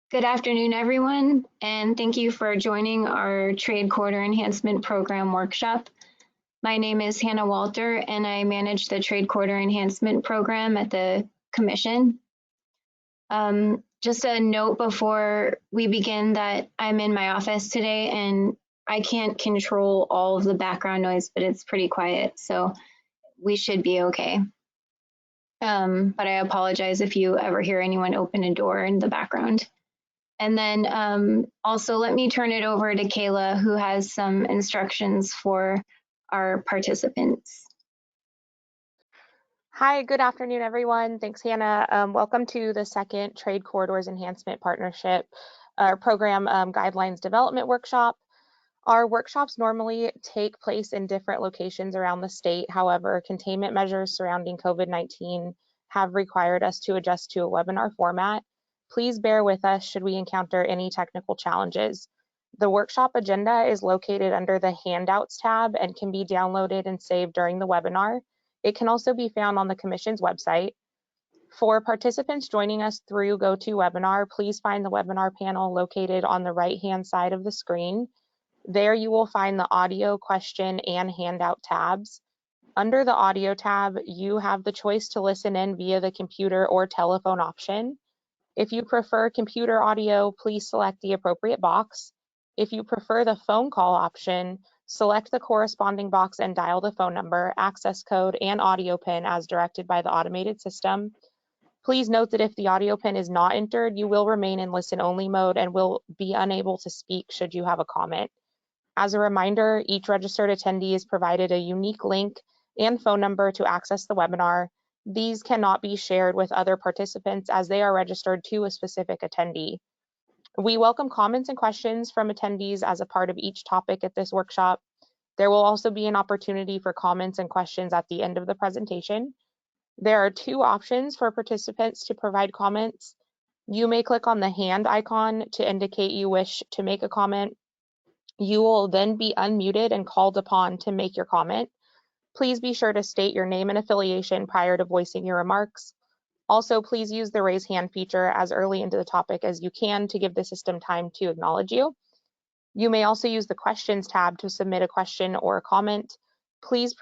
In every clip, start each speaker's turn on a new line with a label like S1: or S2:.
S1: Good afternoon, everyone, and thank you for joining our Trade Quarter Enhancement Program workshop. My name is Hannah Walter, and I manage the Trade Quarter Enhancement Program at the Commission. Just a note before we begin that I'm in my office today and I can't control all of the background noise, but it's pretty quiet, so we should be okay. But I apologize if you ever hear anyone open a door in the background. And then also let me turn it over to Kayla, who has some instructions for our participants.
S2: Hi, good afternoon, everyone. Thanks, Hannah. Welcome to the second Trade Corridors Enhancement Partnership Program Guidelines Development Workshop. Our workshops normally take place in different locations around the state. However, containment measures surrounding COVID-19 have required us to adjust to a webinar format. Please bear with us should we encounter any technical challenges. The workshop agenda is located under the Handouts tab and can be downloaded and saved during the webinar. It can also be found on the Commission's website. For participants joining us through GoToWebinar, please find the webinar panel located on the right-hand side of the screen. There you will find the audio, question, and handout tabs. Under the audio tab, you have the choice to listen in via the computer or telephone option. If you prefer computer audio, please select the appropriate box. If you prefer the phone call option, select the corresponding box and dial the phone number, access code, and audio PIN as directed by the automated system. Please note that if the audio PIN is not entered, you will remain in listen-only mode and will be unable to speak should you have a comment. As a reminder, each registered attendee is provided a unique link and phone number to access the webinar. These cannot be shared with other participants as they are registered to a specific attendee. We welcome comments and questions from attendees as a part of each topic at this workshop. There will also be an opportunity for comments and questions at the end of the presentation. There are two options for participants to provide comments. You may click on the hand icon to indicate you wish to make a comment. You will then be unmuted and called upon to make your comment. Please be sure to state your name and affiliation prior to voicing your remarks. Also, please use the raise hand feature as early into the topic as you can to give the system time to acknowledge you. You may also use the questions tab to submit a question or a comment. Please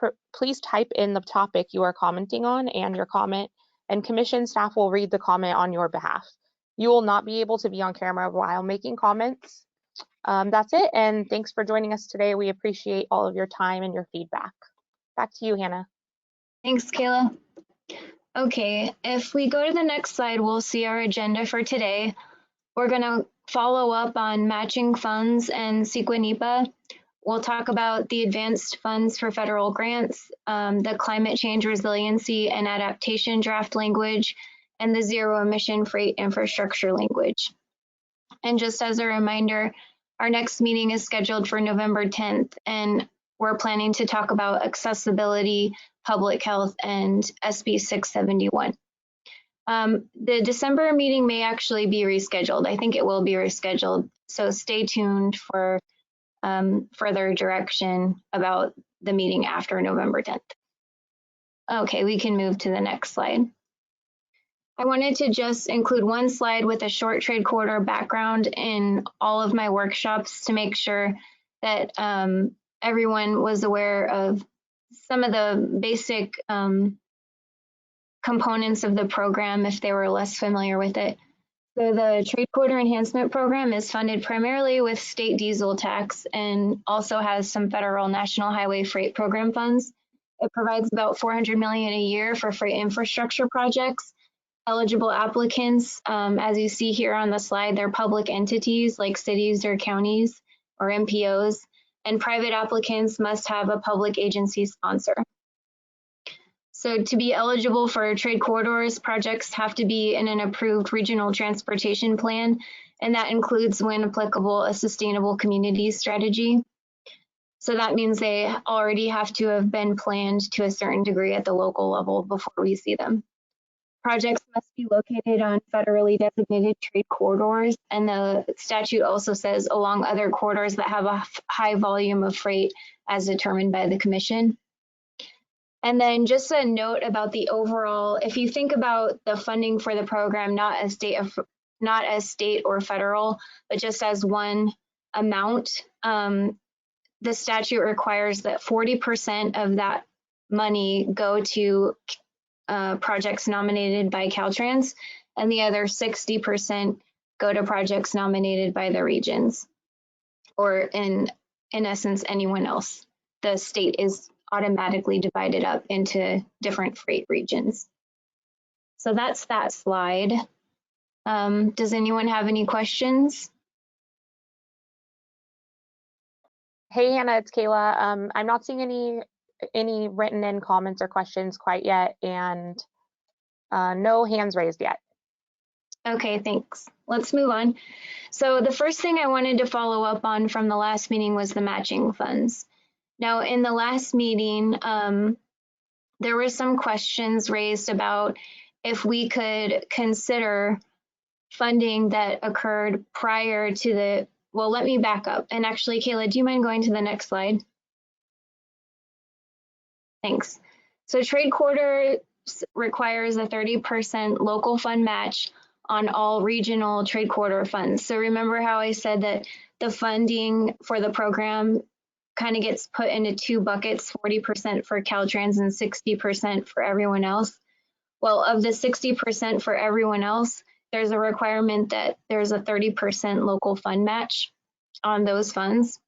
S2: type in the topic you are commenting on and your comment, and Commission staff will read the comment on your behalf. You will not be able to be on camera while making comments. That's it, and thanks for joining us today. We appreciate all of your time and your feedback. Back to you, Hannah.
S1: Thanks, Kayla. Okay, if we go to the next slide, we'll see our agenda for today. We're going to follow up on matching funds and CEQA-NEPA. We'll talk about the advanced funds for federal grants, the climate change resiliency and adaptation draft language, and the zero emission freight infrastructure language. And just as a reminder, our next meeting is scheduled for November 10th, and we're planning to talk about accessibility, public health, and SB 671. The December meeting may actually be rescheduled. I think it will be rescheduled, so stay tuned for further direction about the meeting after November 10th. Okay, we can move to the next slide. I wanted to just include one slide with a short trade corridor background in all of my workshops to make sure that everyone was aware of some of the basic components of the program if they were less familiar with it. So the Trade Corridor Enhancement Program is funded primarily with state diesel tax and also has some federal National Highway Freight Program funds. It provides about $400 million a year for freight infrastructure projects. Eligible applicants, as you see here on the slide, they're public entities like cities or counties or MPOs, and private applicants must have a public agency sponsor. So to be eligible for trade corridors, projects have to be in an approved regional transportation plan, and that includes, when applicable, a sustainable communities strategy. So that means they already have to have been planned to a certain degree at the local level before we see them. Projects must be located on federally designated trade corridors, and the statute also says along other corridors that have a high volume of freight as determined by the Commission. And then just a note about the overall, if you think about the funding for the program, not as state not as state or federal, but just as one amount. The statute requires that 40% of that money go to projects nominated by Caltrans, and the other 60% go to projects nominated by the regions, or in essence, anyone else. The state is automatically divided up into different freight regions. So that's that slide. Does anyone have any questions?
S2: Hey, Hannah, it's Kayla. I'm not seeing any written in comments or questions quite yet, and no hands raised yet.
S1: Okay, thanks. Let's move on. So the first thing I wanted to follow up on from the last meeting was the matching funds. Now, in the last meeting, there were some questions raised about if we could consider funding that occurred prior to the, well, let me back up. And actually, Kayla, do you mind going to the next slide? Thanks. So trade quarter requires a 30% local fund match on all regional trade quarter funds. So remember how I said that the funding for the program kind of gets put into two buckets, 40% for Caltrans and 60% for everyone else. Well, of the 60% for everyone else, there's a requirement that there's a 30% local fund match on those funds.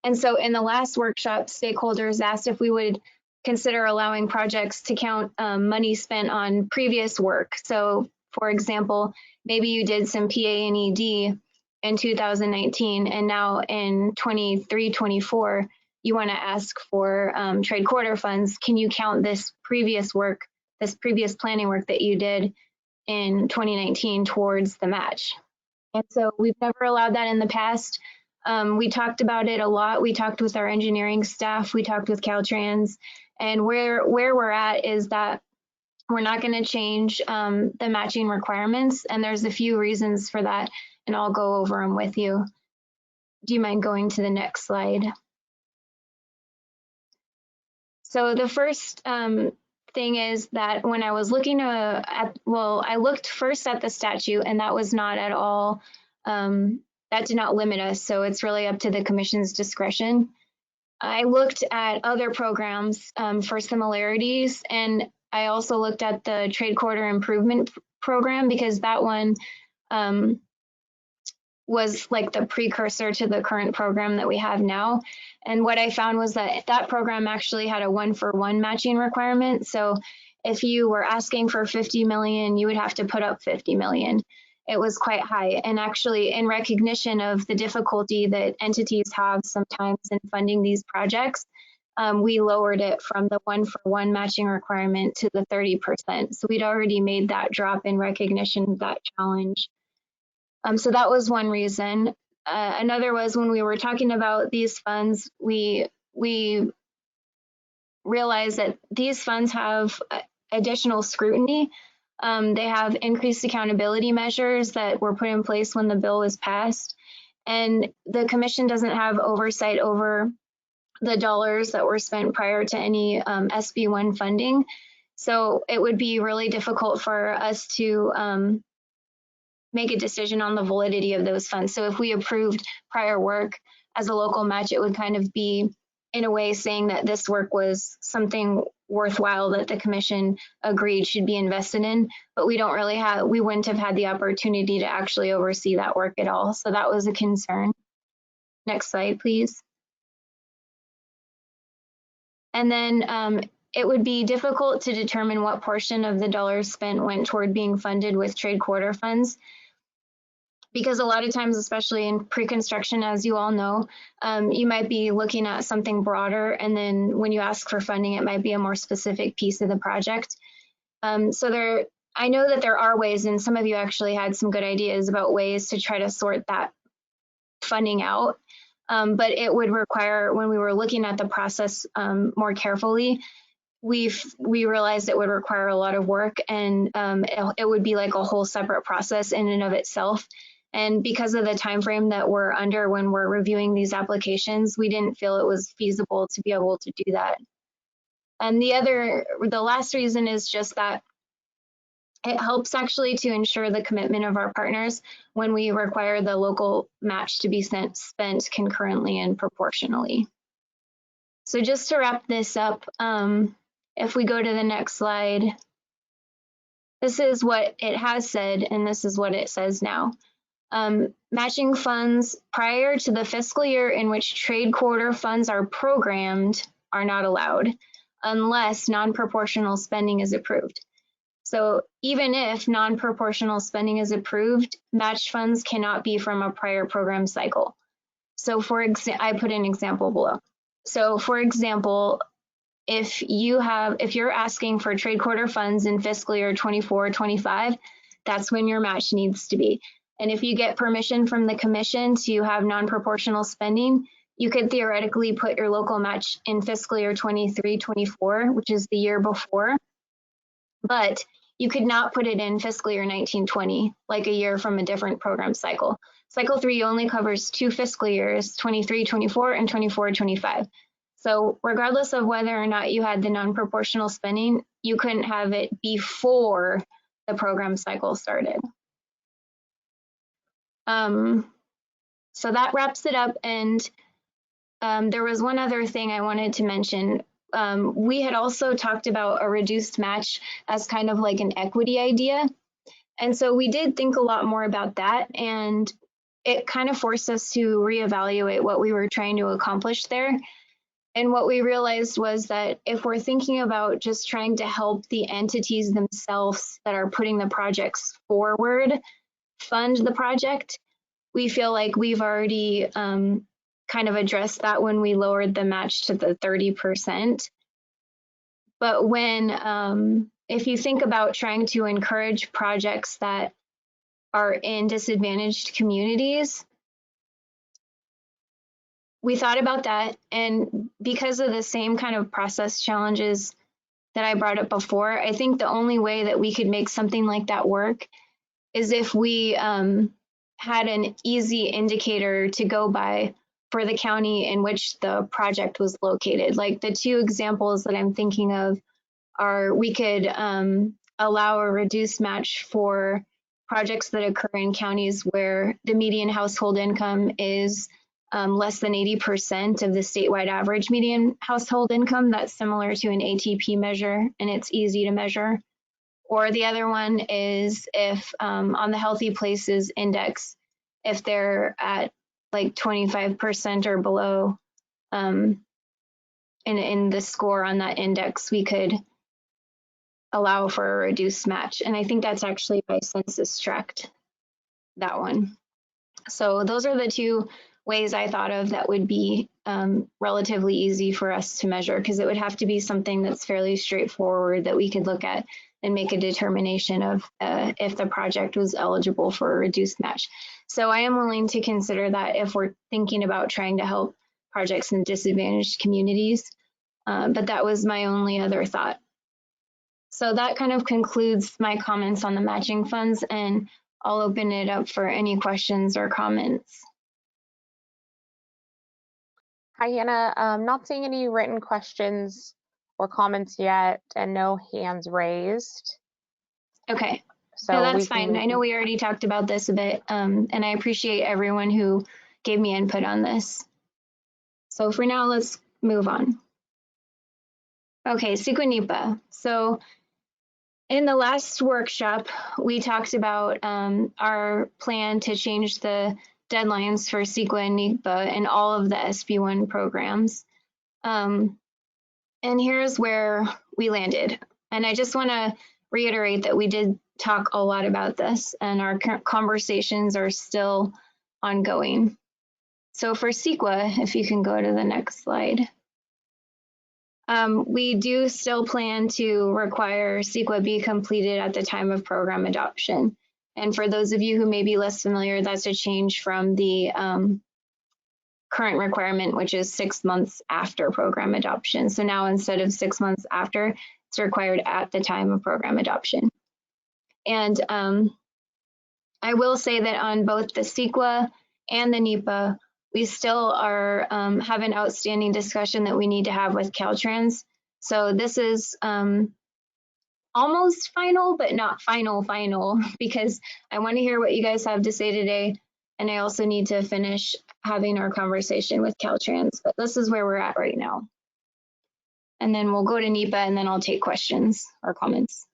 S1: And so in the last workshop, stakeholders asked if we would consider allowing projects to count money spent on previous work. So for example, maybe you did some PA and ED in 2019, and now in 23-24, you want to ask for trade quarter funds. Can you count this previous work, this previous planning work that you did in 2019 towards the match? And so we've never allowed that in the past. We talked about it a lot. We talked with our engineering staff, we talked with Caltrans, and where we're at is that we're not going to change the matching requirements, and there's a few reasons for that, and I'll go over them with you. Do you mind going to the next slide? So the first thing is that when I was looking at, well, I looked first at the statute, and that was not at all, that did not limit us, so it's really up to the commission's discretion. I looked at other programs for similarities, and I also looked at the Trade Quarter Improvement Program because that one was like the precursor to the current program that we have now. And what I found was that that program actually had a 1-for-1 matching requirement. So if you were asking for 50 million, you would have to put up 50 million. It was quite high. And actually, in recognition of the difficulty that entities have sometimes in funding these projects, we lowered it from the 1-for-1 matching requirement to the 30%. So we'd already made that drop in recognition of that challenge. So that was one reason. Another was when we were talking about these funds, we realized that these funds have additional scrutiny. They have increased accountability measures that were put in place when the bill was passed. And the commission doesn't have oversight over the dollars that were spent prior to any SB1 funding. So it would be really difficult for us to make a decision on the validity of those funds. So if we approved prior work as a local match, it would kind of be in a way saying that this work was something worthwhile that the commission agreed should be invested in, but we wouldn't have had the opportunity to actually oversee that work at all. So that was a concern. Next slide, please. And then it would be difficult to determine what portion of the dollars spent went toward being funded with trade quarter funds, because a lot of times, especially in pre-construction, as you all know, you might be looking at something broader, and then when you ask for funding, it might be a more specific piece of the project. So I know that there are ways, and some of you actually had some good ideas about ways to try to sort that funding out. But it would require, when we were looking at the process more carefully, we realized it would require a lot of work, and it would be like a whole separate process in and of itself. And because of the time frame that we're under when we're reviewing these applications, we didn't feel it was feasible to be able to do that. And the last reason is just that It helps actually to ensure the commitment of our partners when we require the local match to be spent concurrently and proportionally. So just to wrap this up, if we go to the next slide, this is what it has said, and this is what it says now. Matching funds prior to the fiscal year in which trade quarter funds are programmed are not allowed unless non-proportional spending is approved. So even if non-proportional spending is approved, match funds cannot be from a prior program cycle. So I put an example below. So for example, if you're asking for trade quarter funds in fiscal year 24-25, that's when your match needs to be. And if you get permission from the commission to have non-proportional spending, you could theoretically put your local match in fiscal year 23-24, which is the year before, but you could not put it in fiscal year 19-20, like a year from a different program cycle. Cycle 3 only covers 2 fiscal years, 23-24 and 24-25. So regardless of whether or not you had the non-proportional spending, you couldn't have it before the program cycle started. So that wraps it up. And there was one other thing I wanted to mention. We had also talked about a reduced match as kind of like an equity idea. And so we did think a lot more about that, and it kind of forced us to reevaluate what we were trying to accomplish there. And what we realized was that if we're thinking about just trying to help the entities themselves that are putting the projects forward fund the project, we feel like we've already kind of addressed that when we lowered the match to the 30%. But when, if you think about trying to encourage projects that are in disadvantaged communities, we thought about that. And because of the same kind of process challenges that I brought up before, I think the only way that we could make something like that work is if we had an easy indicator to go by for the county in which the project was located. Like the 2 examples that I'm thinking of are we could allow a reduced match for projects that occur in counties where the median household income is less than 80% of the statewide average median household income. That's similar to an ATP measure, and it's easy to measure. Or the other one is if on the Healthy Places Index, if they're at like 25% or below in the score on that index, we could allow for a reduced match. And I think that's actually by census tract, that one. So those are the 2 ways I thought of that would be relatively easy for us to measure, because it would have to be something that's fairly straightforward that we could look at and make a determination of if the project was eligible for a reduced match. So I am willing to consider that if we're thinking about trying to help projects in disadvantaged communities, but that was my only other thought. So that kind of concludes my comments on the matching funds, and I'll open it up for any questions or comments.
S2: Hi, Hannah. Not seeing any written questions or comments yet, and no hands raised.
S1: Okay,
S2: So
S1: no, that's fine. I know we already talked about this a bit, and I appreciate everyone who gave me input on this. So for now, let's move on. Okay, CEQA-NEPA. So in the last workshop, we talked about our plan to change the deadlines for CEQA and NEPA in all of the SB1 programs. And here's where we landed. And I just want to reiterate that we did talk a lot about this, and our conversations are still ongoing. So for CEQA, if you can go to the next slide. We do still plan to require CEQA be completed at the time of program adoption. And for those of you who may be less familiar, that's a change from the current requirement, which is 6 months after program adoption. So now instead of 6 months after, it's required at the time of program adoption. And I will say that on both the CEQA and the NEPA, we still are have an outstanding discussion that we need to have with Caltrans. So this is almost final, but not final, because I want to hear what you guys have to say today. And I also need to finish having our conversation with Caltrans, but this is where we're at right now. And then we'll go to NEPA and then I'll take questions or comments.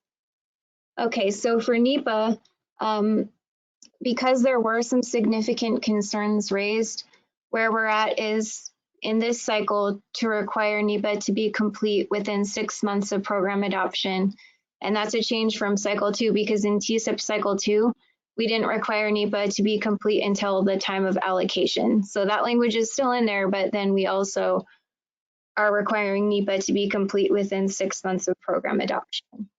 S1: Okay, so for NEPA, because there were some significant concerns raised, where we're at is in this cycle to require NEPA to be complete within 6 months of program adoption. And that's a change from cycle 2, because in TSIP cycle 2, we didn't require NEPA to be complete until the time of allocation. So that language is still in there, but then we also are requiring NEPA to be complete within 6 months of program adoption.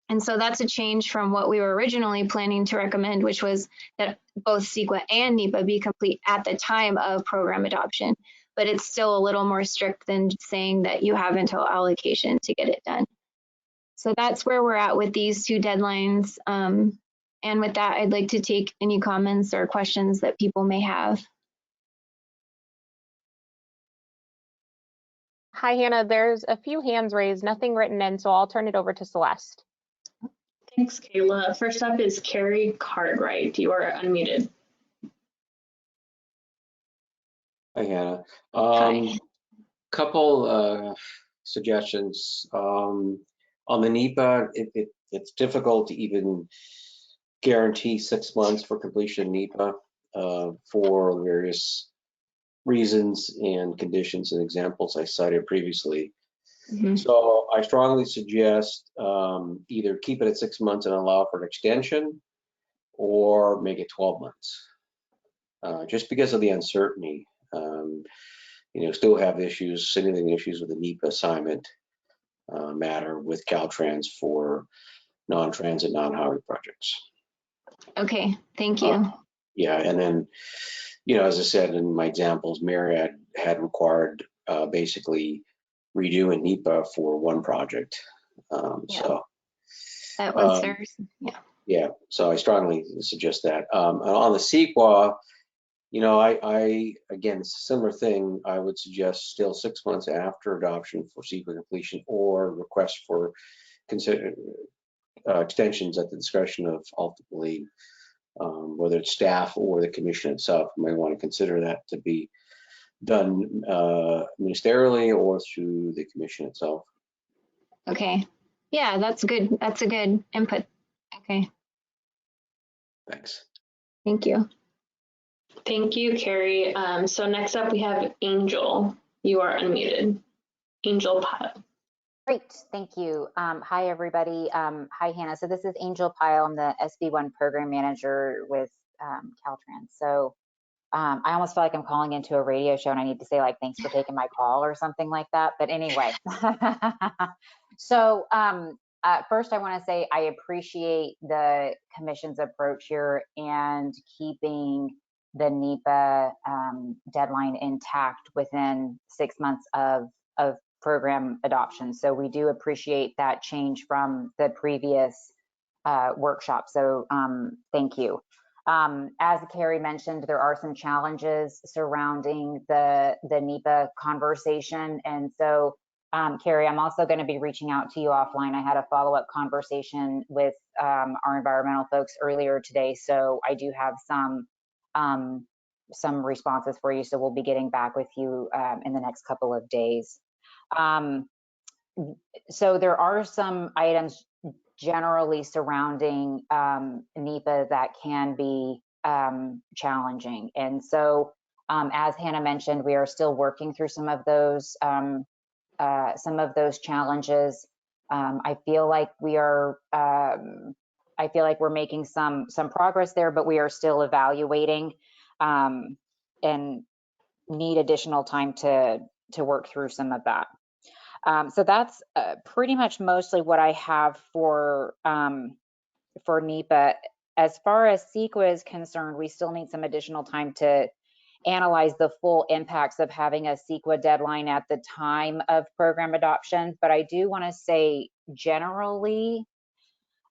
S1: And so that's a change from what we were originally planning to recommend, which was that both CEQA and NEPA be complete at the time of program adoption. But it's still a little more strict than saying that you have until allocation to get it done. So that's where we're at with these two deadlines. And with that, I'd like to take any comments or questions that people may have.
S2: Hi, Hannah. There's a few hands raised, nothing written in, so I'll turn it over to Celeste.
S3: Thanks, Kayla. First up is Carrie Cartwright. You are unmuted.
S4: Hi, Hannah.
S1: Hi.
S4: Couple suggestions. On the NEPA, it's difficult to even guarantee 6 months for completion of NEPA for various reasons and conditions and examples I cited previously. So I strongly suggest either keep it at 6 months and allow for an extension, or make it 12 months, just because of the uncertainty. Still have issues, significant issues with the NEPA assignment matter with Caltrans for non-transit, non-highway projects.
S1: Okay, thank you.
S4: Yeah, and then, as I said in my examples, Marriott had required basically redoing NEPA for one project. So
S1: that was theirs.
S4: Yeah, so I strongly suggest that. On the CEQA, I again, similar thing. I would suggest still 6 months after adoption for CEQA completion, or request for extensions at the discretion of ultimately whether it's staff or the commission itself. You may want to consider that to be done ministerially or through the commission itself.
S1: Okay. Yeah, that's good. That's a good input. Okay.
S4: Thanks.
S1: Thank you.
S3: Thank you, Carrie. So next up we have Angel. You are unmuted. Angel Pyle.
S5: Great, thank you. Hi, everybody. Hi, Hannah. So this is Angel Pyle. I'm the SB1 program manager with Caltrans. So I almost feel like I'm calling into a radio show and I need to say like, thanks for taking my call or something like that. But anyway, so first I want to say I appreciate the commission's approach here and keeping the NEPA deadline intact within 6 months of program adoption. So we do appreciate that change from the previous workshop. So thank you. As Carrie mentioned, there are some challenges surrounding the NEPA conversation. And so Carrie, I'm also going to be reaching out to you offline. I had a follow-up conversation with our environmental folks earlier today. So I do have some responses for you. So we'll be getting back with you in the next couple of days. So there are some items generally surrounding NEPA that can be challenging. And so as Hannah mentioned, we are still working through some of those challenges. I feel like we're making some progress there, but we are still evaluating and need additional time to work through some of that. So that's pretty much mostly what I have for NEPA. As far as CEQA is concerned, we still need some additional time to analyze the full impacts of having a CEQA deadline at the time of program adoption. But I do want to say generally,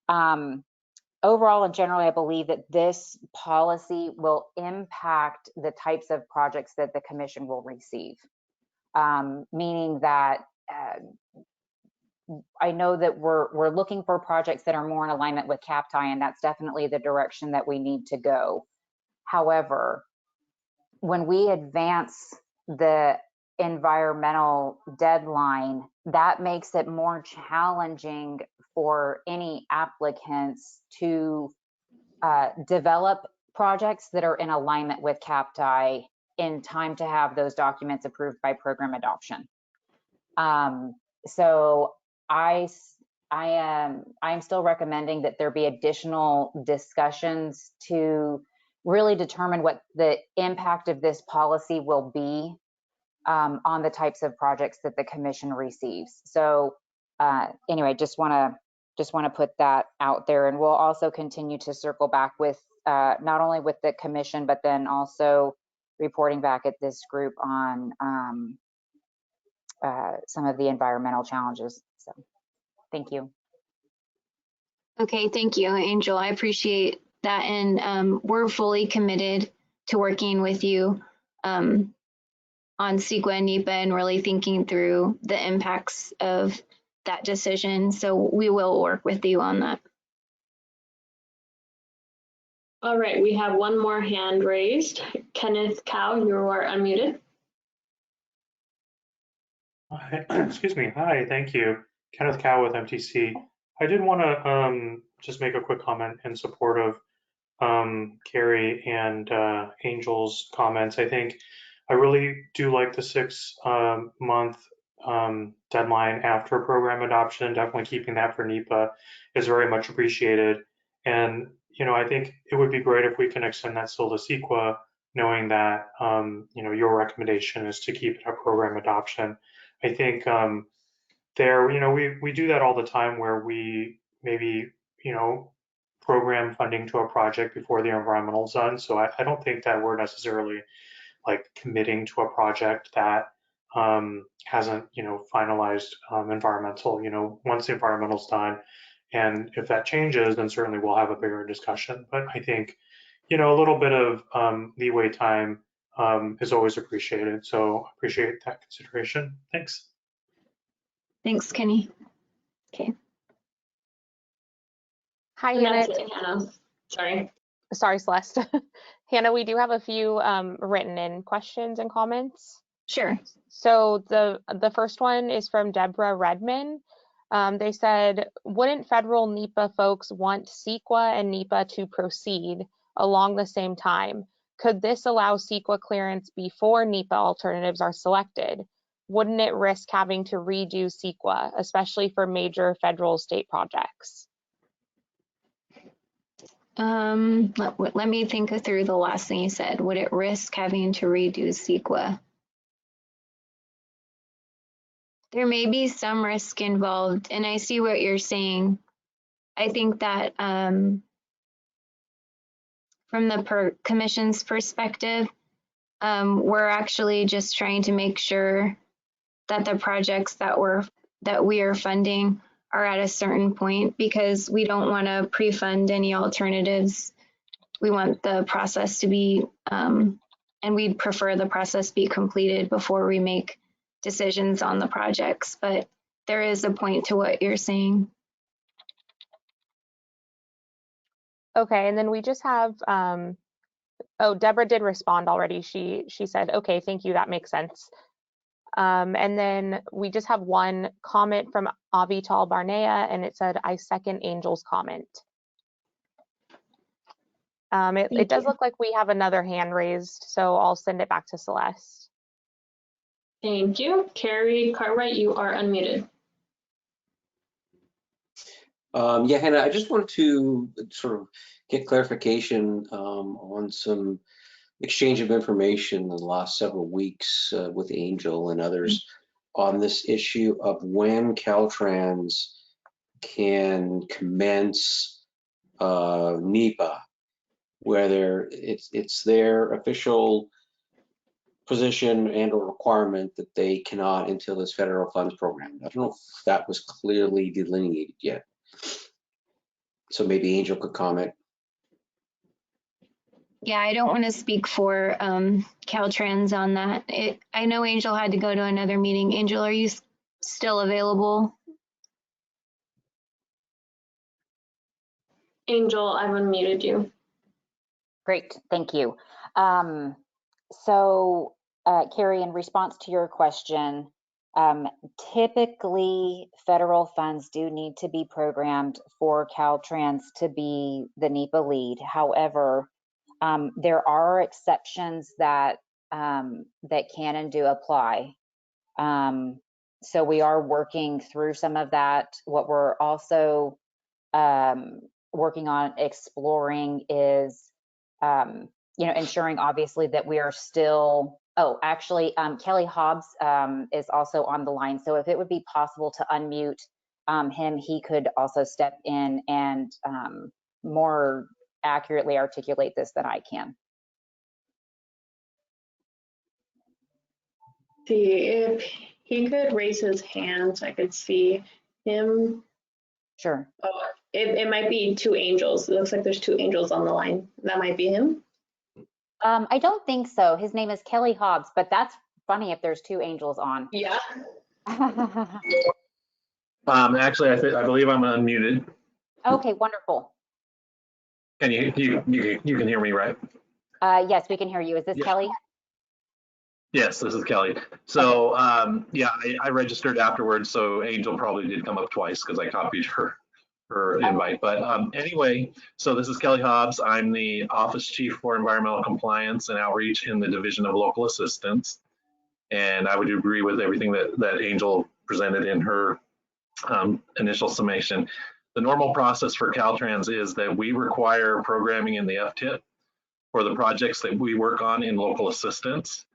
S5: overall and generally, I believe that this policy will impact the types of projects that the commission will receive, meaning that I know that we're looking for projects that are more in alignment with CAPTI, and that's definitely the direction that we need to go. However, when we advance the environmental deadline, that makes it more challenging for any applicants to develop projects that are in alignment with CAPTI in time to have those documents approved by program adoption. So I'm still recommending that there be additional discussions to really determine what the impact of this policy will be on the types of projects that the commission receives. So anyway, just want to put that out there, and we'll also continue to circle back with not only with the commission, but then also reporting back at this group on some of the environmental challenges. So thank you.
S1: Okay, thank you, Angel. I appreciate that. And we're fully committed to working with you on CEQA and NEPA and really thinking through the impacts of that decision. So we will work with you on that.
S3: All right, we have one more hand raised. Kenneth Cow, you are unmuted.
S6: Excuse me. Hi, thank you. Kenneth Cow with MTC. I did want to just make a quick comment in support of Carrie and Angel's comments. I think I really do like the 6-month deadline after program adoption. Definitely keeping that for NEPA is very much appreciated. And, you know, I think it would be great if we can extend that still to CEQA, knowing that, you know, your recommendation is to keep it at program adoption. I think there, you know, we do that all the time where we maybe, you know, program funding to a project before the environmental's done. So I don't think that we're necessarily like committing to a project that hasn't, you know, finalized environmental. You know, once the environmental's done, and if that changes, then certainly we'll have a bigger discussion. But I think, you know, a little bit of leeway time is always appreciated. So appreciate that consideration. Thanks.
S1: Thanks, Kenny. Okay.
S2: Hi,
S3: And
S2: Hannah.
S3: that's it, Hannah. Sorry.
S2: Sorry, Celeste. Hannah, we do have a few written in questions and comments.
S1: Sure.
S2: So the first one is from Deborah Redman. They said, wouldn't federal NEPA folks want CEQA and NEPA to proceed along the same time? Could this allow CEQA clearance before NEPA alternatives are selected? Wouldn't it risk having to redo CEQA, especially for major federal state projects?
S1: Let me think through the last thing you said. Would it risk having to redo CEQA? There may be some risk involved, and I see what you're saying. I think that from the commission's perspective, we're actually just trying to make sure that the projects that we are funding are at a certain point, because we don't want to pre-fund any alternatives. We want the process to be, and we'd prefer the process be completed before we make decisions on the projects. But there is a point to what you're saying.
S2: Okay, and then we just have, oh, Deborah did respond already. She said, okay, thank you, that makes sense. And then we just have one comment from Avital Barnea, and it said, I second Angel's comment. It does look like we have another hand raised, so I'll send it back to Celeste.
S3: Thank you. Carrie Cartwright, you are unmuted.
S4: Yeah, Hannah, I just wanted to sort of get clarification on some exchange of information in the last several weeks with Angel and others on this issue of when Caltrans can commence NEPA, whether it's their official position and or requirement that they cannot until this federal funds program. I don't know if that was clearly delineated yet. So maybe Angel could comment.
S1: Yeah, I don't want to speak for Caltrans on that. I know Angel had to go to another meeting. Angel, are you still available?
S3: Angel, I've unmuted you.
S5: Great, thank you. Carrie, in response to your question, typically federal funds do need to be programmed for Caltrans to be the NEPA lead. However, there are exceptions that can and do apply. So we are working through some of that. What we're also working on exploring is, ensuring obviously that we are still, Kelly Hobbs is also on the line. So if it would be possible to unmute him, he could also step in and more accurately articulate this than I can.
S3: See if he could raise his hand so I could see him.
S5: Sure.
S3: Oh, it might be two angels. It looks like there's two angels on the line. That might be him.
S5: I don't think so. His name is Kelly Hobbs, but that's funny if there's two angels on.
S3: Yeah.
S7: Actually, I believe I'm unmuted.
S5: Okay, wonderful.
S7: Can you can hear me, right?
S5: Yes, we can hear you. Is this Kelly?
S7: Yes, this is Kelly. So yeah, I registered afterwards, so Angel probably did come up twice because I copied her invite. But anyway, so this is Kelly Hobbs. I'm the Office Chief for Environmental Compliance and Outreach in the Division of Local Assistance. And I would agree with everything that Angel presented in her initial summation. The normal process for Caltrans is that we require programming in the FTIP for the projects that we work on in local assistance.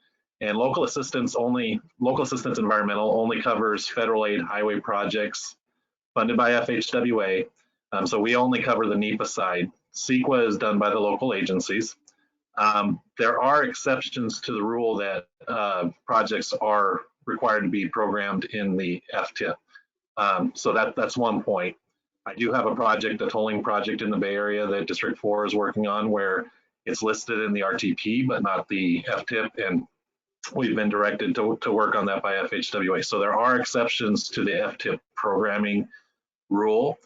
S7: And local assistance environmental only covers federal aid highway projects funded by FHWA. So we only cover the NEPA side. CEQA is done by the local agencies. There are exceptions to the rule that projects are required to be programmed in the FTIP. So that's one point. I do have a project, a tolling project in the Bay Area that District 4 is working on where it's listed in the RTP, but not the FTIP. And we've been directed to work on that by FHWA. So there are exceptions to the FTIP programming rule.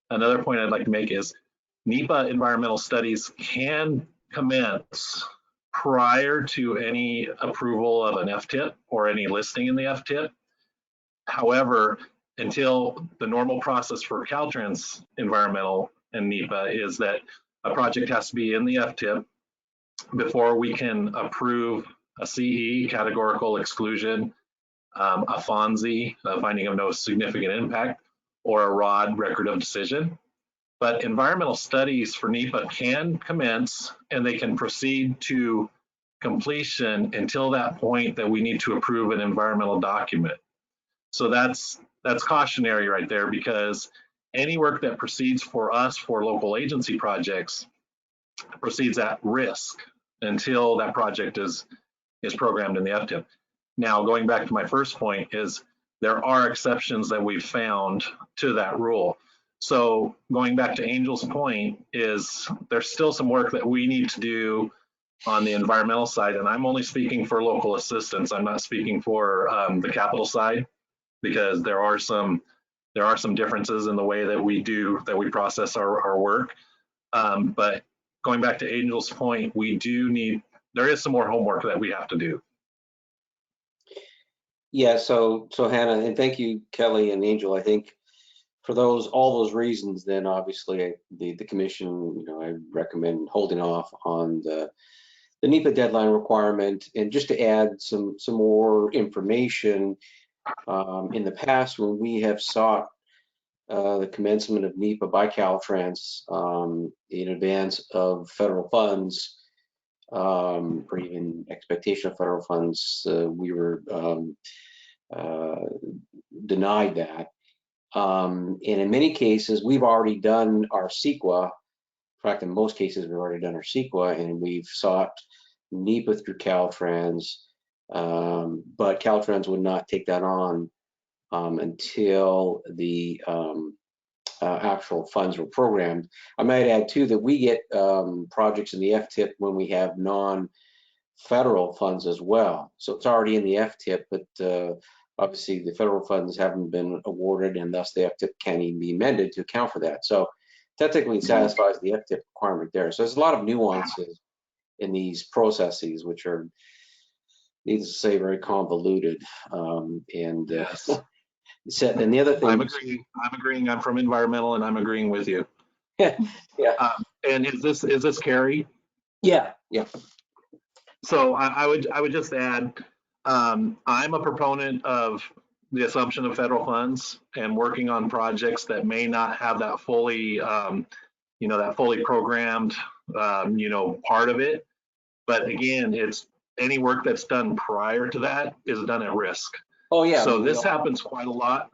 S7: Another point I'd like to make is NEPA environmental studies can commence prior to any approval of an FTIP or any listing in the FTIP. However, until the normal process for Caltrans environmental and NEPA is that a project has to be in the FTIP before we can approve a CE, categorical exclusion, a FONSI, a finding of no significant impact, or a ROD, record of decision. But environmental studies for NEPA can commence and they can proceed to completion until that point that we need to approve an environmental document. So that's cautionary right there, because any work that proceeds for us for local agency projects proceeds at risk until that project is programmed in the FTIP. Now, going back to my first point is there are exceptions that we've found to that rule. So going back to Angel's point is there's still some work that we need to do on the environmental side, and I'm only speaking for local assistance. I'm not speaking for the capital side, because there are some differences in the way that we process our work. But going back to Angel's point, there is some more homework that we have to do.
S4: Yeah, so Hannah, and thank you, Kelly and Angel. I think for all those reasons, then obviously the commission, I recommend holding off on the NEPA deadline requirement. And just to add some more information, in the past when we have sought the commencement of NEPA by Caltrans in advance of federal funds, or even expectation of federal funds, we were denied that. And in many cases, we've already done our CEQA. In fact, in most cases, we've already done our CEQA, and we've sought NEPA through Caltrans, but Caltrans would not take that on until the actual funds were programmed. I might add too that we get projects in the FTIP when we have non-federal funds as well. So it's already in the FTIP, but obviously the federal funds haven't been awarded, and thus the FTIP can't even be amended to account for that. So technically satisfies the FTIP requirement there. So there's a lot of nuances in these processes, which are, needless to say, very convoluted.
S7: Yes.
S4: And the other thing,
S7: I'm agreeing. I'm from environmental, and I'm agreeing with you.
S4: yeah,
S7: And is this Carrie?
S4: yeah.
S7: So I would just add, I'm a proponent of the assumption of federal funds and working on projects that may not have that fully, that fully programmed, part of it. But again, it's any work that's done prior to that is done at risk.
S4: Oh yeah.
S7: So this happens quite a lot.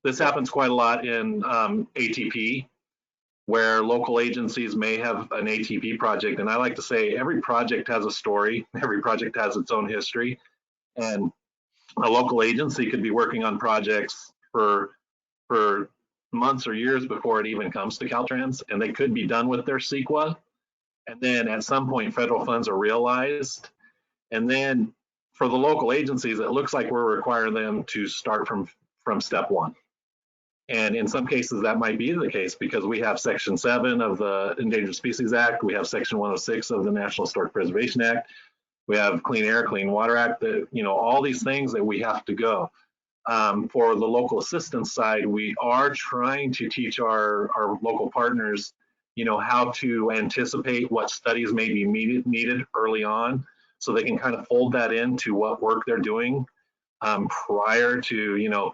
S7: This happens quite a lot in ATP, where local agencies may have an ATP project. And I like to say every project has a story. Every project has its own history. And a local agency could be working on projects for months or years before it even comes to Caltrans, and they could be done with their CEQA. And then at some point, federal funds are realized. And then for the local agencies, it looks like we're requiring them to start from step one. And in some cases, that might be the case because we have Section 7 of the Endangered Species Act. We have Section 106 of the National Historic Preservation Act. We have Clean Air, Clean Water Act, all these things that we have to go. For the local assistance side, we are trying to teach our local partners, how to anticipate what studies may be needed early on so they can kind of fold that into what work they're doing prior to,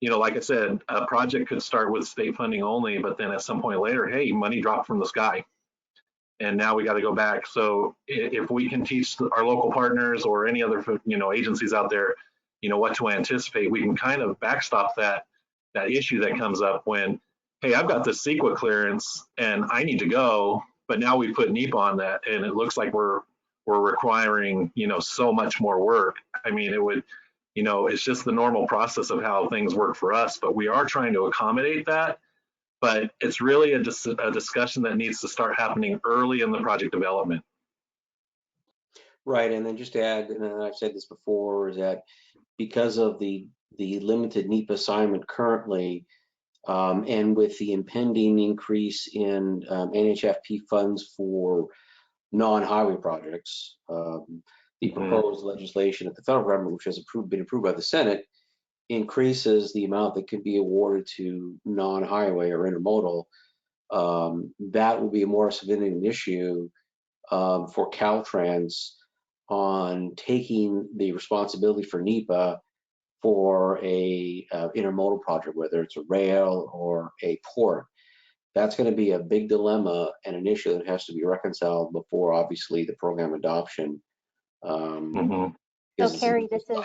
S7: like I said, a project could start with state funding only, but then at some point later, hey, money dropped from the sky. And now we got to go back. So if we can teach our local partners or any other, agencies out there, what to anticipate, we can kind of backstop that issue that comes up when, hey, I've got this CEQA clearance and I need to go, but now we put NEPA on that and it looks like we're requiring, so much more work. I mean, it would, it's just the normal process of how things work for us, but we are trying to accommodate that. But it's really a discussion that needs to start happening early in the project development.
S4: Right, and then just to add, and I've said this before, is that because of the limited NEPA assignment currently, and with the impending increase in NHFP funds for non-highway projects, the proposed legislation at the federal government, which has been approved by the Senate, increases the amount that could be awarded to non-highway or intermodal. That will be a more significant issue for Caltrans on taking the responsibility for NEPA for a intermodal project, whether it's a rail or a port. That's going to be a big dilemma and an issue that has to be reconciled before, obviously, the program adoption.
S5: So Carrie, this is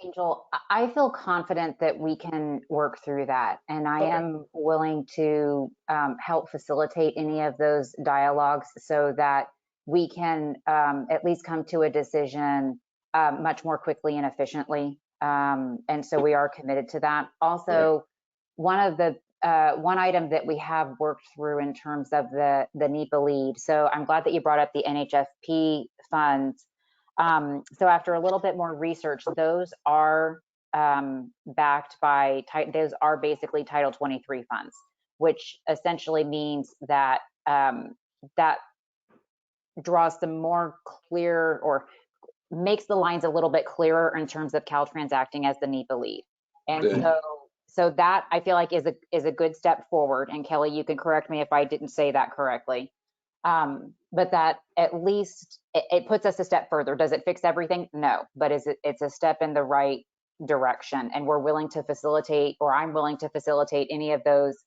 S5: Angel. I feel confident that we can work through that, and I am willing to help facilitate any of those dialogues so that we can at least come to a decision much more quickly and efficiently. And so we are committed to that. Also, one item that we have worked through in terms of the NEPA lead. So I'm glad that you brought up the NHFP funds. So after a little bit more research, those are backed by, those are basically Title 23 funds, which essentially means that that draws some more clear, or makes the lines a little bit clearer in terms of Caltrans acting as the NEPA lead. And so that I feel like is a good step forward. And Kelly, you can correct me if I didn't say that correctly. But that at least it puts us a step further. Does it fix everything? No, but it's a step in the right direction, and we're willing to facilitate, or I'm willing to facilitate any of those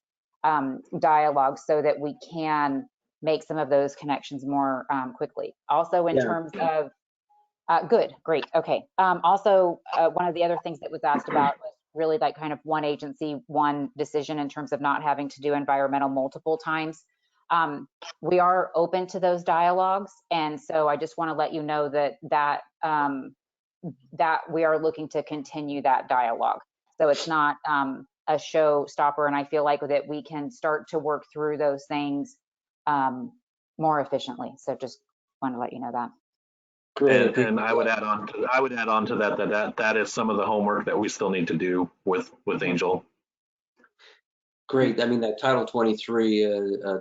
S5: dialogues so that we can make some of those connections more quickly. Also, in terms of good, great, okay. Also, one of the other things that was asked about was really like kind of one agency, one decision in terms of not having to do environmental multiple times. We are open to those dialogues, and so I just want to let you know that we are looking to continue that dialogue. So it's not a showstopper, and I feel like that we can start to work through those things more efficiently. So just want to let you know that.
S7: And I would add on to that is some of the homework that we still need to do with Angel.
S4: Great. I mean, that Title 23,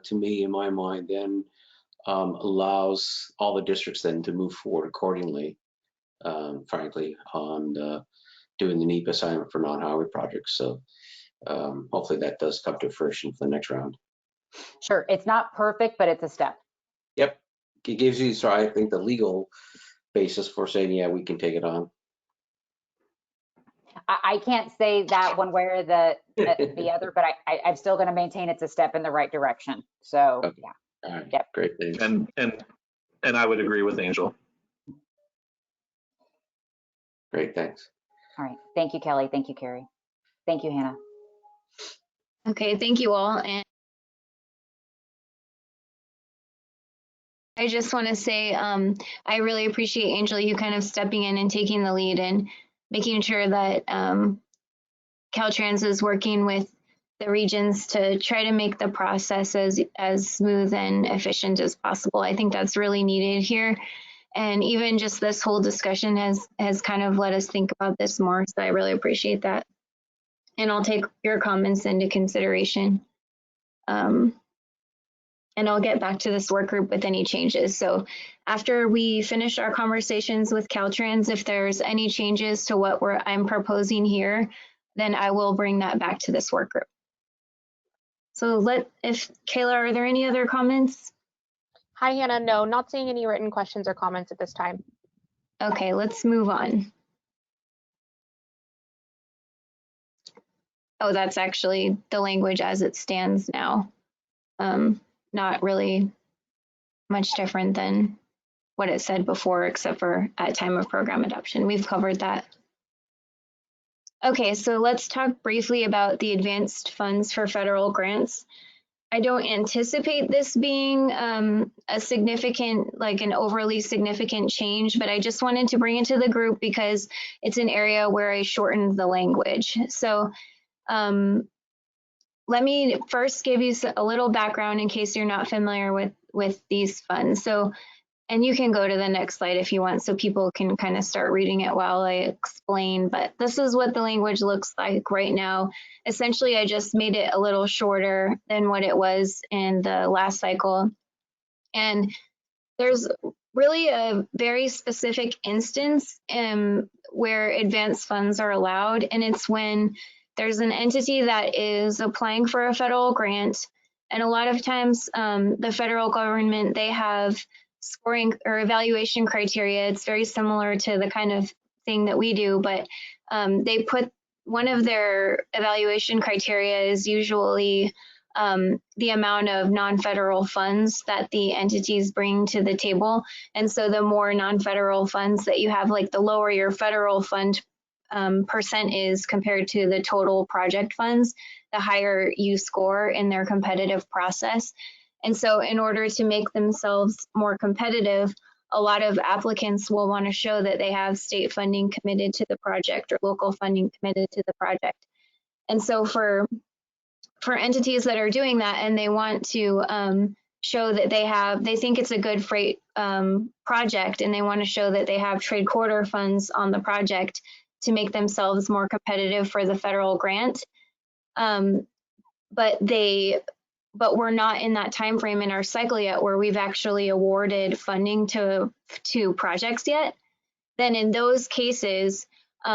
S4: to me, in my mind, then allows all the districts then to move forward accordingly, frankly, on doing the NEPA assignment for non-highway projects. So hopefully that does come to fruition for the next round.
S5: Sure, it's not perfect, but it's a step.
S4: Yep. It gives you, so I think, the legal basis for saying, yeah, we can take it on.
S5: I can't say that one way or the other, but I'm still going to maintain it's a step in the right direction. So
S4: Okay.
S5: yeah.
S4: All right.
S5: Yep.
S4: Great. Thanks.
S7: And I would agree with Angel.
S4: Great. Thanks.
S5: All right. Thank you, Kelly. Thank you, Carrie. Thank you, Hannah.
S1: Okay, thank you all. And I just want to say I really appreciate, Angel, you kind of stepping in and taking the lead and making sure that Caltrans is working with the regions to try to make the process as smooth and efficient as possible. I think that's really needed here. And even just this whole discussion has kind of let us think about this more. So I really appreciate that. And I'll take your comments into consideration. And I'll get back to this work group with any changes. So after we finish our conversations with Caltrans, if there's any changes to what I'm proposing here, then I will bring that back to this work group. So Kayla, are there any other comments?
S2: Hi, Hannah. No, not seeing any written questions or comments at this time.
S1: Okay, let's move on. Oh, that's actually the language as it stands now. Not really much different than what it said before, except for at time of program adoption. We've covered that. Okay, so let's talk briefly about the advanced funds for federal grants. I don't anticipate this being a significant, like an overly significant change, but I just wanted to bring it to the group because it's an area where I shortened the language. So let me first give you a little background in case you're not familiar with these funds. So, and you can go to the next slide if you want so people can kind of start reading it while I explain, but this is what the language looks like right now. Essentially, I just made it a little shorter than what it was in the last cycle. And there's really a very specific instance where advanced funds are allowed, and it's when there's an entity that is applying for a federal grant, and a lot of times the federal government, they have scoring or evaluation criteria. It's very similar to the kind of thing that we do, but they put one of their evaluation criteria is usually the amount of non-federal funds that the entities bring to the table. And so the more non-federal funds that you have, like the lower your federal fund percent is compared to the total project funds, the higher you score in their competitive process. And so in order to make themselves more competitive, a lot of applicants will want to show that they have state funding committed to the project or local funding committed to the project. And so for entities that are doing that and they want to show that they think it's a good freight project and they want to show that they have trade corridor funds on the project to make themselves more competitive for the federal grant. But we're not in that time frame in our cycle yet where we've actually awarded funding to projects yet. Then in those cases,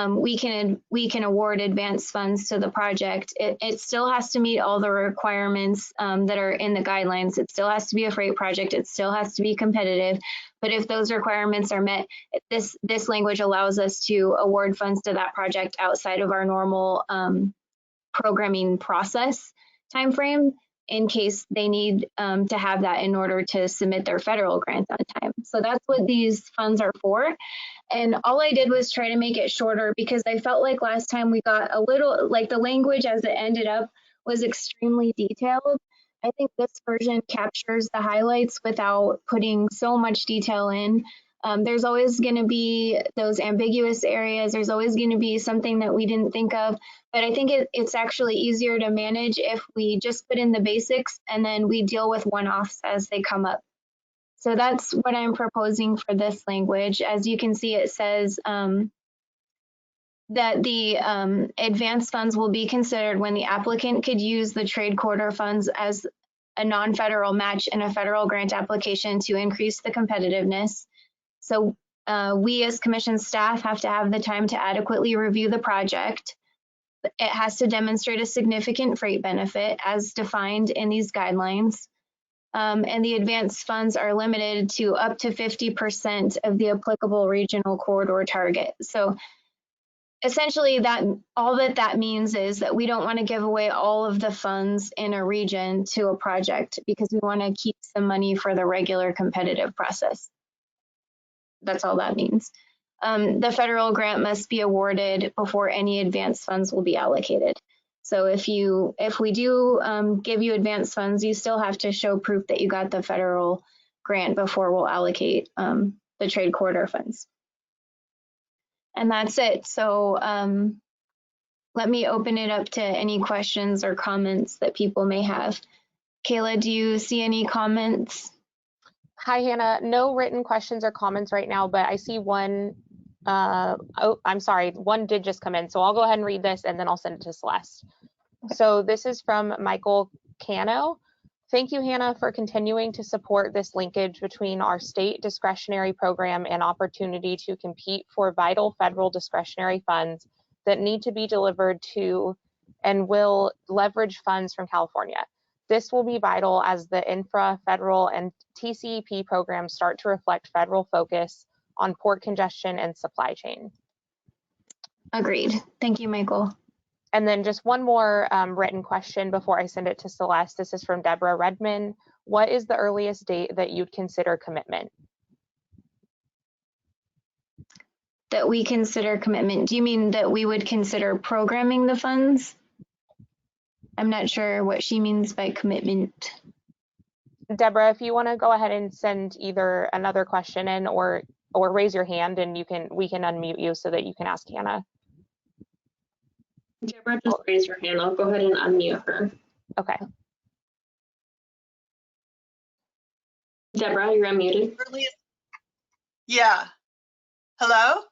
S1: we can award advanced funds to the project. It still has to meet all the requirements that are in the guidelines. It still has to be a freight project. It still has to be competitive. But if those requirements are met, this language allows us to award funds to that project outside of our normal programming process timeframe in case they need to have that in order to submit their federal grant on time. So that's what these funds are for. And all I did was try to make it shorter because I felt like last time we got a little, like the language as it ended up was extremely detailed. I think this version captures the highlights without putting so much detail in. There's always going to be those ambiguous areas. There's always going to be something that we didn't think of. But I think it's actually easier to manage if we just put in the basics and then we deal with one-offs as they come up. So that's what I'm proposing for this language. As you can see, it says that the advanced funds will be considered when the applicant could use the trade corridor funds as a non-federal match in a federal grant application to increase the competitiveness. So we as commission staff have to have the time to adequately review the project. It has to demonstrate a significant freight benefit as defined in these guidelines. And the advanced funds are limited to up to 50% of the applicable regional corridor target. So essentially all that means is that we don't want to give away all of the funds in a region to a project because we want to keep some money for the regular competitive process. That's all that means. The federal grant must be awarded before any advanced funds will be allocated. So if we do give you advanced funds, you still have to show proof that you got the federal grant before we'll allocate the trade corridor funds. And that's it. So let me open it up to any questions or comments that people may have. Kayla, do you see any comments?
S2: Hi, Hannah. No written questions or comments right now, but I see one. Oh, I'm sorry. One did just come in. So I'll go ahead and read this and then I'll send it to Celeste. So this is from Michael Cano. Thank you, Hannah, for continuing to support this linkage between our state discretionary program and opportunity to compete for vital federal discretionary funds that need to be delivered to and will leverage funds from California. This will be vital as the infra, federal, and TCEP programs start to reflect federal focus on port congestion and supply chain.
S1: Agreed. Thank you, Michael.
S2: And then just one more written question before I send it to Celeste. This is from Deborah Redman. What is the earliest date that you'd consider commitment?
S1: That we consider commitment. Do you mean that we would consider programming the funds? I'm not sure what she means by commitment.
S2: Deborah, if you want to go ahead and send either another question in or raise your hand and we can unmute you so that you can ask Hannah.
S3: Deborah, just raise your hand. I'll go ahead and unmute her.
S2: Okay.
S3: Deborah, you're unmuted.
S8: Yeah. Hello?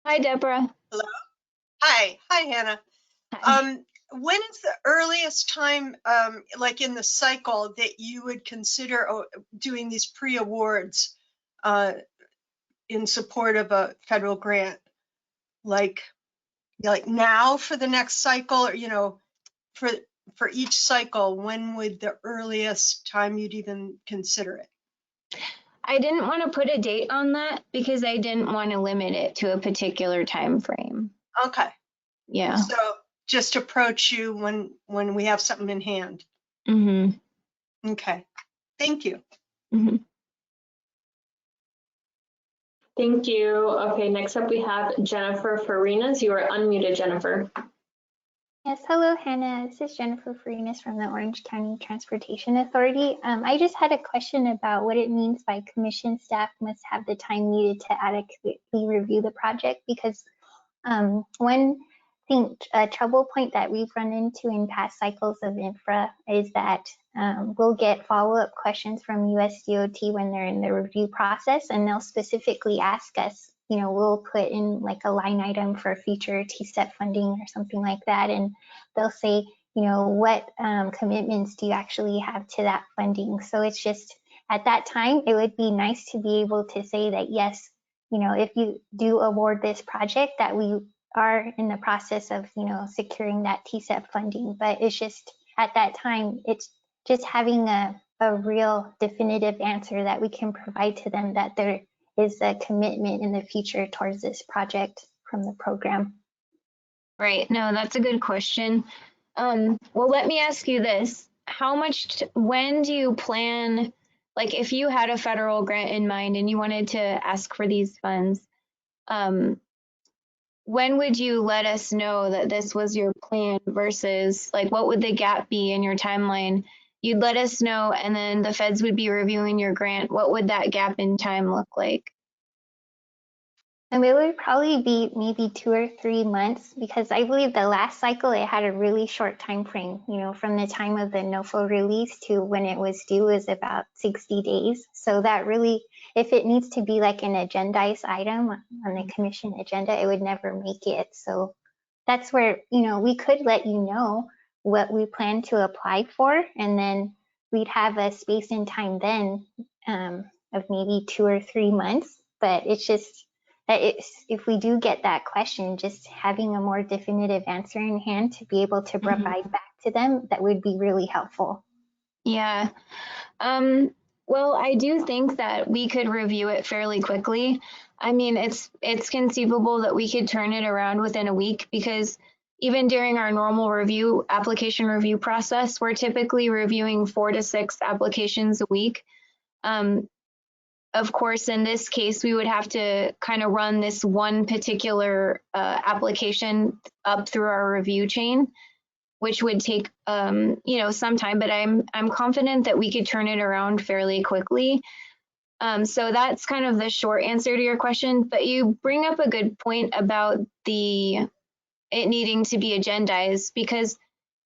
S1: Hi, Deborah.
S8: Hello? Hi. Hi, Hannah.
S1: Hi.
S8: When is the earliest time, like in the cycle, that you would consider doing these pre-awards in support of a federal grant? Like now for the next cycle, or, for each cycle, when would the earliest time you'd even consider it?
S1: I didn't want to put a date on that because I didn't want to limit it to a particular time frame.
S8: Okay.
S1: Yeah.
S8: So just approach you when we have something in hand.
S1: Mm-hmm.
S8: Okay. Thank you.
S1: Mm-hmm.
S3: Thank you. Okay, next up we have Jennifer Farinas. You are unmuted, Jennifer.
S9: Yes, hello, Hannah. This is Jennifer Farinas from the Orange County Transportation Authority. I just had a question about what it means by commission staff must have the time needed to adequately review the project, because one trouble point that we've run into in past cycles of infra is that we'll get follow-up questions from USDOT when they're in the review process, and they'll specifically ask us, we'll put in like a line item for future TSTEP funding or something like that, and they'll say, what commitments do you actually have to that funding? So it's just, at that time, it would be nice to be able to say that, yes, if you do award this project, that we are in the process of, securing that TSTEP funding. But it's just, at that time, it's just having a real definitive answer that we can provide to them that there is a commitment in the future towards this project from the program.
S1: Right. No, that's a good question. Well, let me ask you this. When do you plan, like if you had a federal grant in mind and you wanted to ask for these funds, when would you let us know that this was your plan versus like what would the gap be in your timeline? You'd let us know and then the feds would be reviewing your grant. What would that gap in time look like?
S9: And it would probably be maybe 2 or 3 months, because I believe the last cycle, it had a really short time frame, you know, from the time of the NOFO release to when it was due is about 60 days. So that really, if it needs to be like an agendized item on the commission agenda, it would never make it. So that's where, you know, we could let you know what we plan to apply for, and then we'd have a space and time then of maybe 2 or 3 months. But it's just that if we do get that question, just having a more definitive answer in hand to be able to provide back to them, that would be really helpful.
S1: Yeah. Well, I do think that we could review it fairly quickly. I mean, it's conceivable that we could turn it around within a week, because even during our normal application review process, we're typically reviewing 4 to 6 applications a week. Of course, in this case, we would have to kind of run this one particular application up through our review chain, which would take some time, but I'm confident that we could turn it around fairly quickly. So that's kind of the short answer to your question, but you bring up a good point about it needing to be agendized, because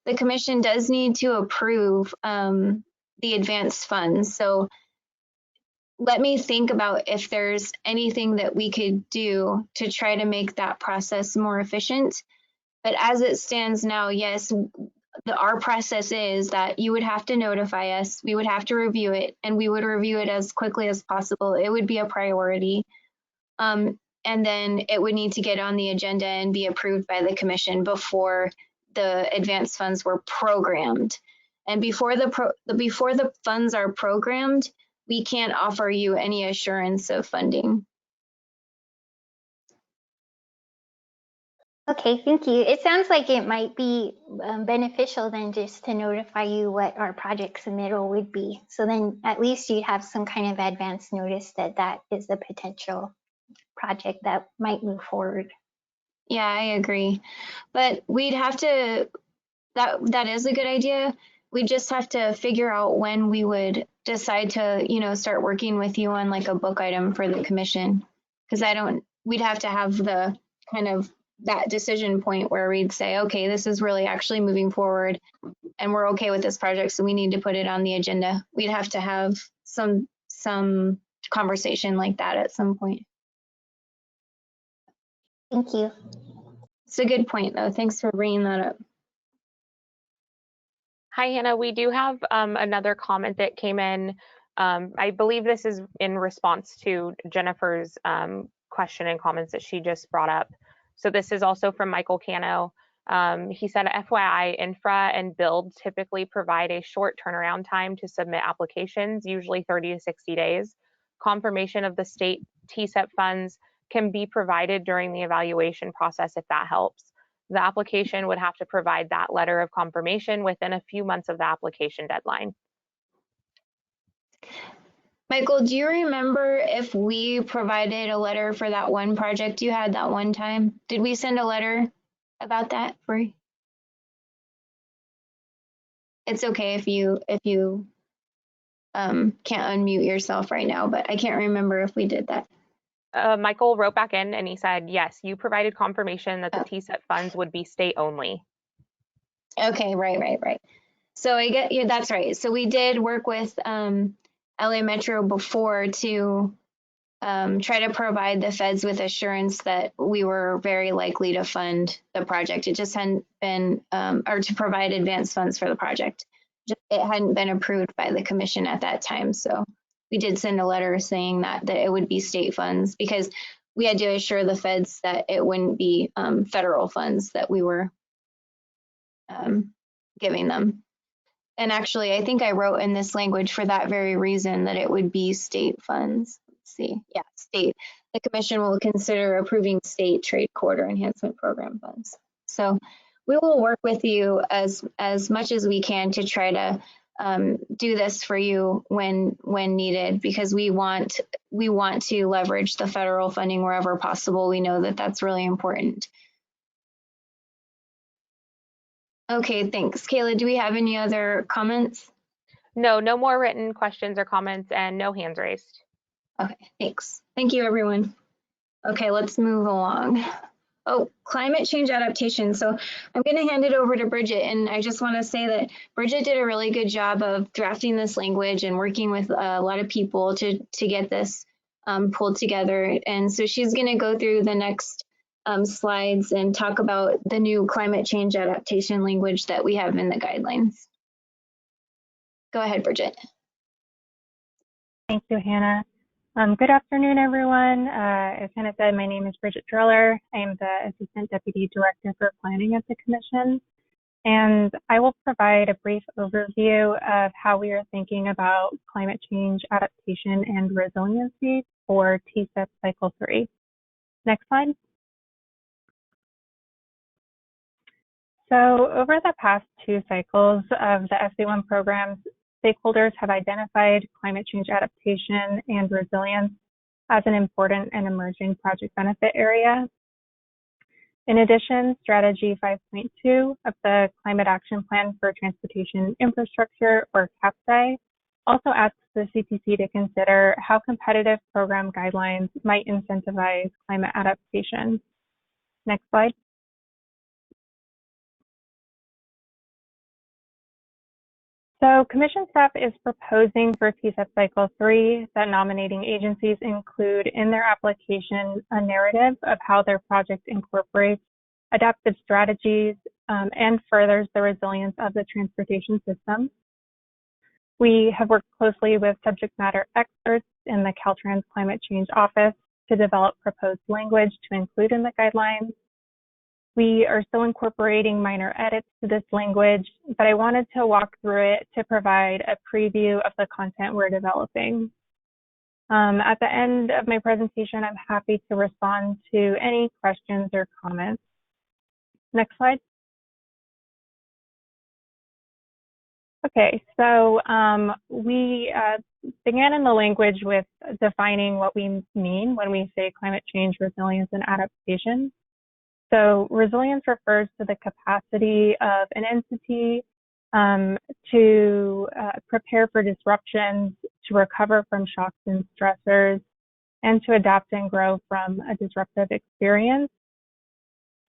S1: the commission does need to approve the advanced funds. So let me think about if there's anything that we could do to try to make that process more efficient. But as it stands now, yes, our process is that you would have to notify us, we would have to review it, and we would review it as quickly as possible. It would be a priority. And then it would need to get on the agenda and be approved by the commission before the advanced funds were programmed. And before the funds are programmed, we can't offer you any assurance of funding.
S9: Okay, thank you. It sounds like it might be beneficial then just to notify you what our project submittal would be. So then at least you'd have some kind of advance notice that that is a potential project that might move forward.
S1: Yeah, I agree. But we'd have to, that is a good idea. We just have to figure out when we would decide to, start working with you on like a book item for the commission. Because we'd have to have the kind of that decision point where we'd say, okay, this is really actually moving forward and we're okay with this project, so we need to put it on the agenda. We'd have to have some conversation like that at some point.
S9: Thank you.
S1: It's a good point, though. Thanks for bringing that up.
S2: Hi, Hannah. We do have another comment that came in. I believe this is in response to Jennifer's question and comments that she just brought up. So this is also from Michael Cano. He said, FYI, infra and build typically provide a short turnaround time to submit applications, usually 30 to 60 days. Confirmation of the state TSEP funds can be provided during the evaluation process if that helps. The application would have to provide that letter of confirmation within a few months of the application deadline.
S1: Michael, do you remember if we provided a letter for that one project you had that one time? Did we send a letter about that for you? It's okay if you can't unmute yourself right now, but I can't remember if we did that.
S2: Michael wrote back in and he said, yes, you provided confirmation that the TSEP funds would be state only.
S1: Okay, right. So I get you. That's right. So we did work with LA Metro before to try to provide the feds with assurance that we were very likely to fund the project. It just hadn't been, or to provide advance funds for the project. It hadn't been approved by the commission at that time. So we did send a letter saying that it would be state funds, because we had to assure the feds that it wouldn't be federal funds that we were giving them. And actually, I think I wrote in this language for that very reason, that it would be state funds. Let's see. Yeah, state. The commission will consider approving state trade corridor enhancement program funds. So we will work with you as much as we can to try to do this for you when needed, because we want to leverage the federal funding wherever possible. We know that that's really important. Okay, thanks. Kayla, do we have any other comments?
S2: No more written questions or comments, and no hands raised.
S1: Okay, thanks. Thank you, everyone. Okay, let's move along. Oh, climate change adaptation. So I'm going to hand it over to Bridget. And I just want to say that Bridget did a really good job of drafting this language and working with a lot of people to get this pulled together. And so she's going to go through the next slides and talk about the new climate change adaptation language that we have in the guidelines. Go ahead, Bridget.
S10: Thank you, Hannah. Good afternoon, everyone. As Hannah said, my name is Bridget Driller. I am the Assistant Deputy Director for Planning at the Commission, and I will provide a brief overview of how we are thinking about climate change adaptation and resiliency for TSEP Cycle 3. Next slide. So over the past 2 cycles of the FC1 programs, stakeholders have identified climate change adaptation and resilience as an important and emerging project benefit area. In addition, Strategy 5.2 of the Climate Action Plan for Transportation Infrastructure, or CAPTI, also asks the CTC to consider how competitive program guidelines might incentivize climate adaptation. Next slide. So Commission staff is proposing for TSEP Cycle 3 that nominating agencies include in their application a narrative of how their project incorporates adaptive strategies and furthers the resilience of the transportation system. We have worked closely with subject matter experts in the Caltrans Climate Change Office to develop proposed language to include in the guidelines. We are still incorporating minor edits to this language, but I wanted to walk through it to provide a preview of the content we're developing. At the end of my presentation, I'm happy to respond to any questions or comments. Next slide. Okay, so we began in the language with defining what we mean when we say climate change, resilience, and adaptation. So resilience refers to the capacity of an entity to prepare for disruptions, to recover from shocks and stressors, and to adapt and grow from a disruptive experience.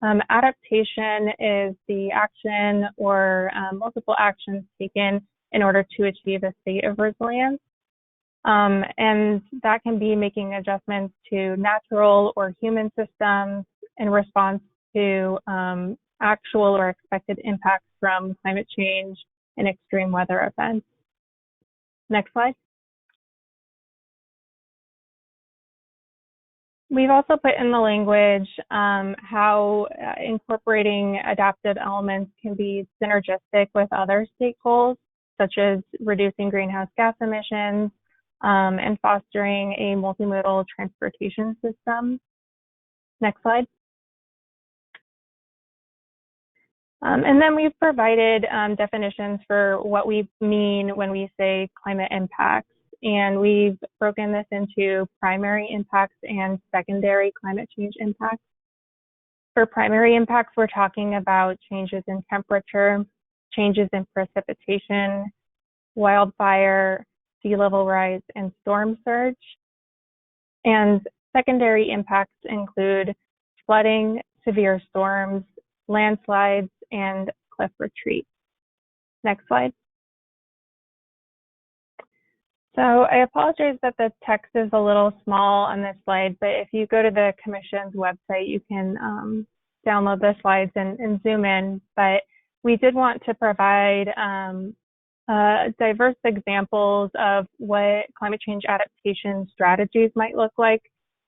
S10: Adaptation is the action or multiple actions taken in order to achieve a state of resilience. And that can be making adjustments to natural or human systems in response to actual or expected impacts from climate change and extreme weather events. Next slide. We've also put in the language how incorporating adaptive elements can be synergistic with other state goals, such as reducing greenhouse gas emissions and fostering a multimodal transportation system. Next slide. And then we've provided definitions for what we mean when we say climate impacts. And we've broken this into primary impacts and secondary climate change impacts. For primary impacts, we're talking about changes in temperature, changes in precipitation, wildfire, sea level rise, and storm surge. And secondary impacts include flooding, severe storms, landslides, and cliff retreat. Next slide. So I apologize that the text is a little small on this slide, but if you go to the Commission's website, you can download the slides and zoom in. But we did want to provide diverse examples of what climate change adaptation strategies might look like,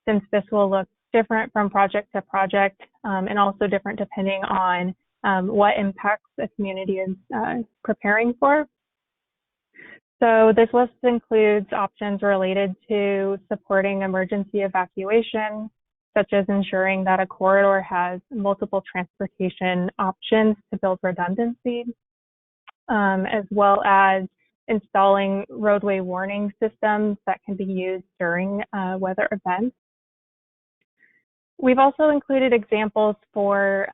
S10: since this will look different from project to project and also different depending on what impacts a community is preparing for. So this list includes options related to supporting emergency evacuation, such as ensuring that a corridor has multiple transportation options to build redundancy, as well as installing roadway warning systems that can be used during weather events. We've also included examples for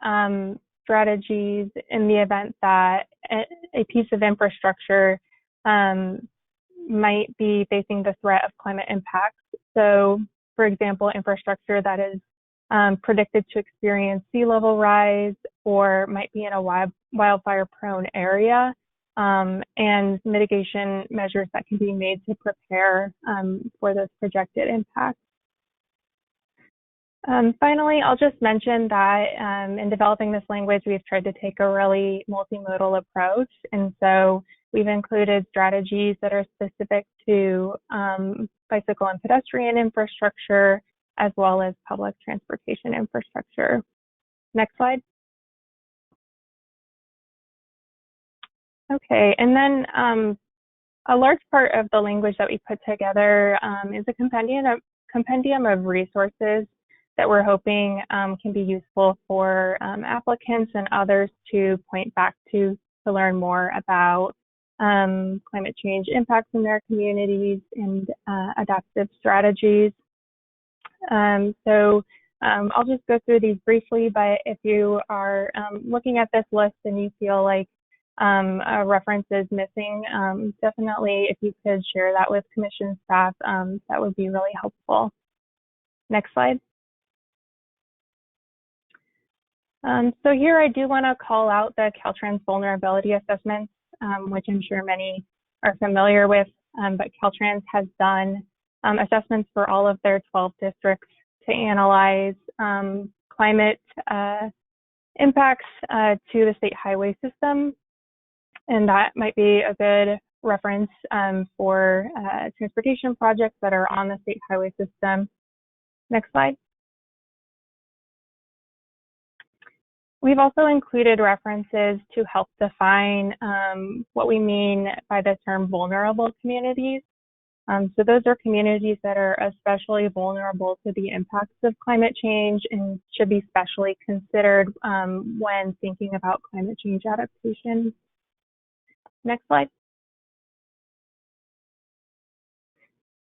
S10: strategies in the event that a piece of infrastructure might be facing the threat of climate impacts. So for example, infrastructure that is predicted to experience sea level rise or might be in a wildfire prone area, and mitigation measures that can be made to prepare for those projected impacts. Finally, I'll just mention that in developing this language, we've tried to take a really multimodal approach. And so we've included strategies that are specific to bicycle and pedestrian infrastructure, as well as public transportation infrastructure. Next slide. Okay, and then a large part of the language that we put together is a compendium of resources that we're hoping can be useful for applicants and others to point back to learn more about climate change impacts in their communities and adaptive strategies. So I'll just go through these briefly, but if you are looking at this list and you feel like a reference is missing, definitely if you could share that with commission staff, that would be really helpful. Next slide. So here I do want to call out the Caltrans vulnerability assessments, which I'm sure many are familiar with, but Caltrans has done assessments for all of their 12 districts to analyze climate impacts to the state highway system. And that might be a good reference for transportation projects that are on the state highway system. Next slide. We've also included references to help define what we mean by the term vulnerable communities. So those are communities that are especially vulnerable to the impacts of climate change and should be specially considered when thinking about climate change adaptation. Next slide.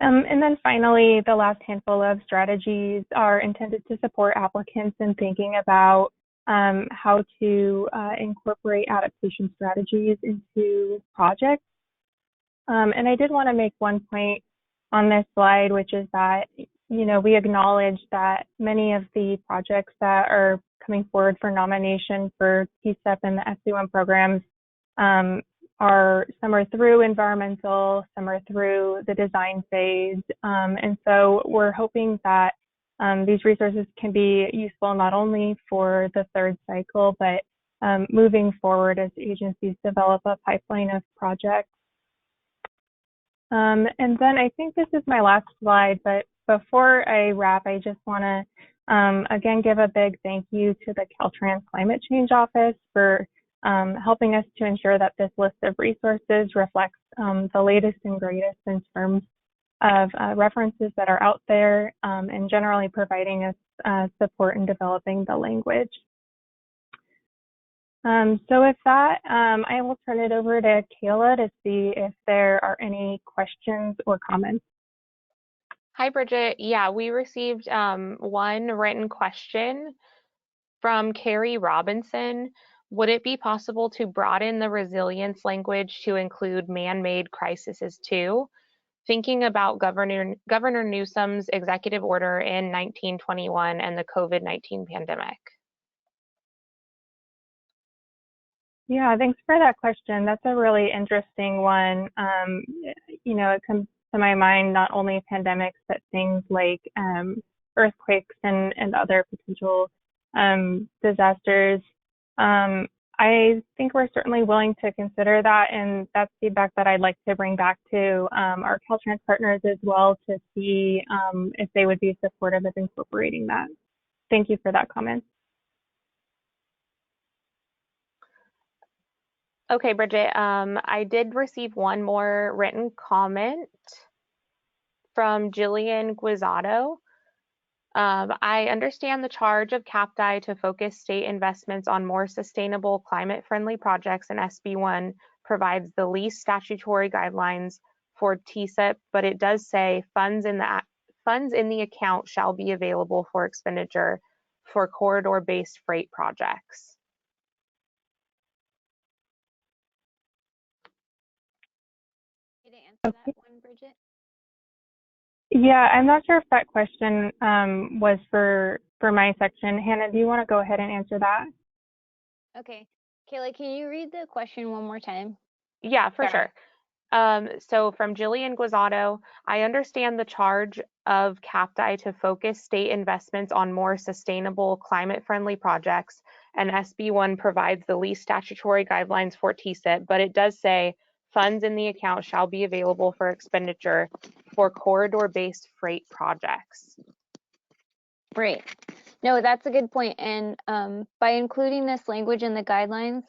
S10: And then finally, the last handful of strategies are intended to support applicants in thinking about how to incorporate adaptation strategies into projects. And I did want to make one point on this slide, which is that, you know, we acknowledge that many of the projects that are coming forward for nomination for TSEP and the SC1 programs some are through environmental, some are through the design phase. And so we're hoping that these resources can be useful not only for the third cycle, but moving forward as agencies develop a pipeline of projects. And then I think this is my last slide, but before I wrap, I just want to again give a big thank you to the Caltrans Climate Change Office for helping us to ensure that this list of resources reflects the latest and greatest in terms of references that are out there and generally providing us support in developing the language. So with that, I will turn it over to Kayla to see if there are any questions or comments.
S2: Hi, Bridget. Yeah, we received one written question from Carrie Robinson. Would it be possible to broaden the resilience language to include man-made crises too? Thinking about Governor Newsom's executive order in 1921 and the COVID-19 pandemic.
S10: Yeah, thanks for that question. That's a really interesting one. You know, it comes to my mind not only pandemics, but things like earthquakes and other potential disasters. I think we're certainly willing to consider that, and that's feedback that I'd like to bring back to our Caltrans partners as well to see if they would be supportive of incorporating that. Thank you for that comment.
S2: Okay, Bridget, I did receive one more written comment from Jillian Guizzato. I understand the charge of CAPDI to focus state investments on more sustainable climate-friendly projects, and SB1 provides the least statutory guidelines for TSEP, but it does say funds in the account shall be available for expenditure for corridor-based freight projects.
S9: To answer that one, Bridget?
S10: Yeah, I'm not sure if that question was for my section. Hannah, do you want to go ahead and answer that?
S1: Okay. Kayla, can you read the question one more time?
S2: Yeah, for sure. So from Jillian Guizato, I understand the charge of CAPTI to focus state investments on more sustainable, climate-friendly projects, and SB1 provides the least statutory guidelines for TSIP, but it does say funds in the account shall be available for expenditure for corridor-based freight projects.
S1: Right. No, that's a good point. And by including this language in the guidelines,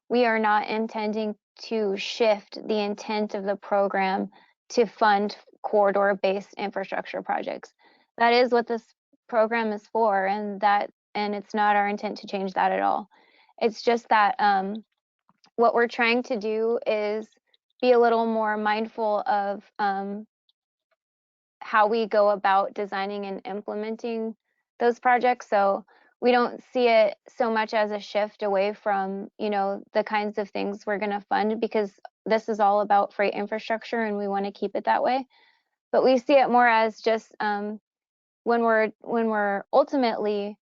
S1: we are not intending to shift the intent of the program to fund corridor-based infrastructure projects. That is what this program is for, and it's not our intent to change that at all. It's just that what we're trying to do is be a little more mindful of how we go about designing and implementing those projects. So we don't see it so much as a shift away from, the kinds of things we're going to fund, because this is all about freight infrastructure and we want to keep it that way. But we see it more as just when we're ultimately,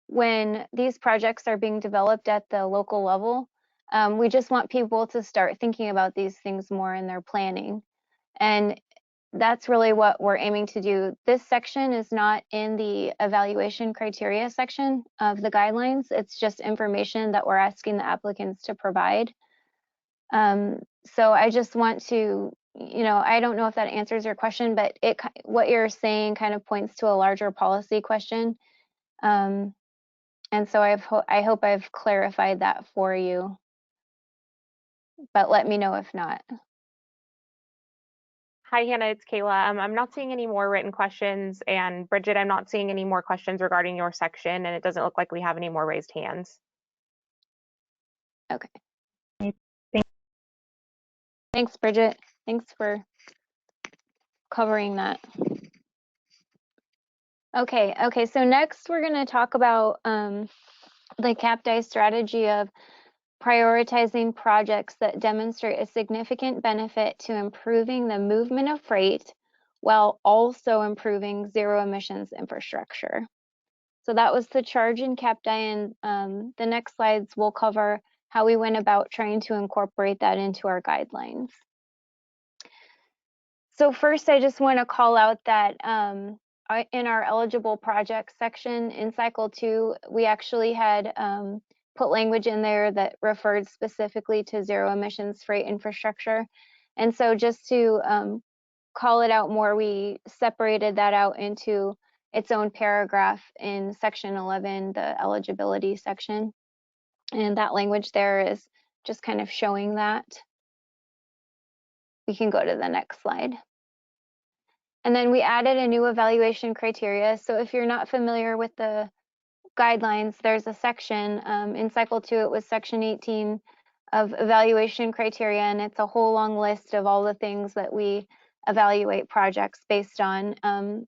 S1: when these projects are being developed at the local level, we just want people to start thinking about these things more in their planning. And that's really what we're aiming to do. This section is not in the evaluation criteria section of the guidelines. It's just information that we're asking the applicants to provide. So I just want to, I don't know if that answers your question, but what you're saying kind of points to a larger policy question. And so I hope I've clarified that for you, but let me know if not.
S2: Hi, Hannah, it's Kayla. I'm not seeing any more written questions, and Bridget, I'm not seeing any more questions regarding your section, and it doesn't look like we have any more raised hands.
S1: Okay. Thanks, Bridget. Thanks for covering that. Okay, so next we're going to talk about the CAPTI strategy of prioritizing projects that demonstrate a significant benefit to improving the movement of freight while also improving zero emissions infrastructure. So that was the charge in CAPTI, and the next slides will cover how we went about trying to incorporate that into our guidelines. So first, I just want to call out that in our eligible projects section in cycle 2, we actually had put language in there that referred specifically to zero emissions freight infrastructure. And so just to call it out more, we separated that out into its own paragraph in section 11, the eligibility section. And that language there is just kind of showing that. We can go to the next slide. And then we added a new evaluation criteria. So if you're not familiar with the guidelines, there's a section in cycle 2, it was section 18 of evaluation criteria, and it's a whole long list of all the things that we evaluate projects based on.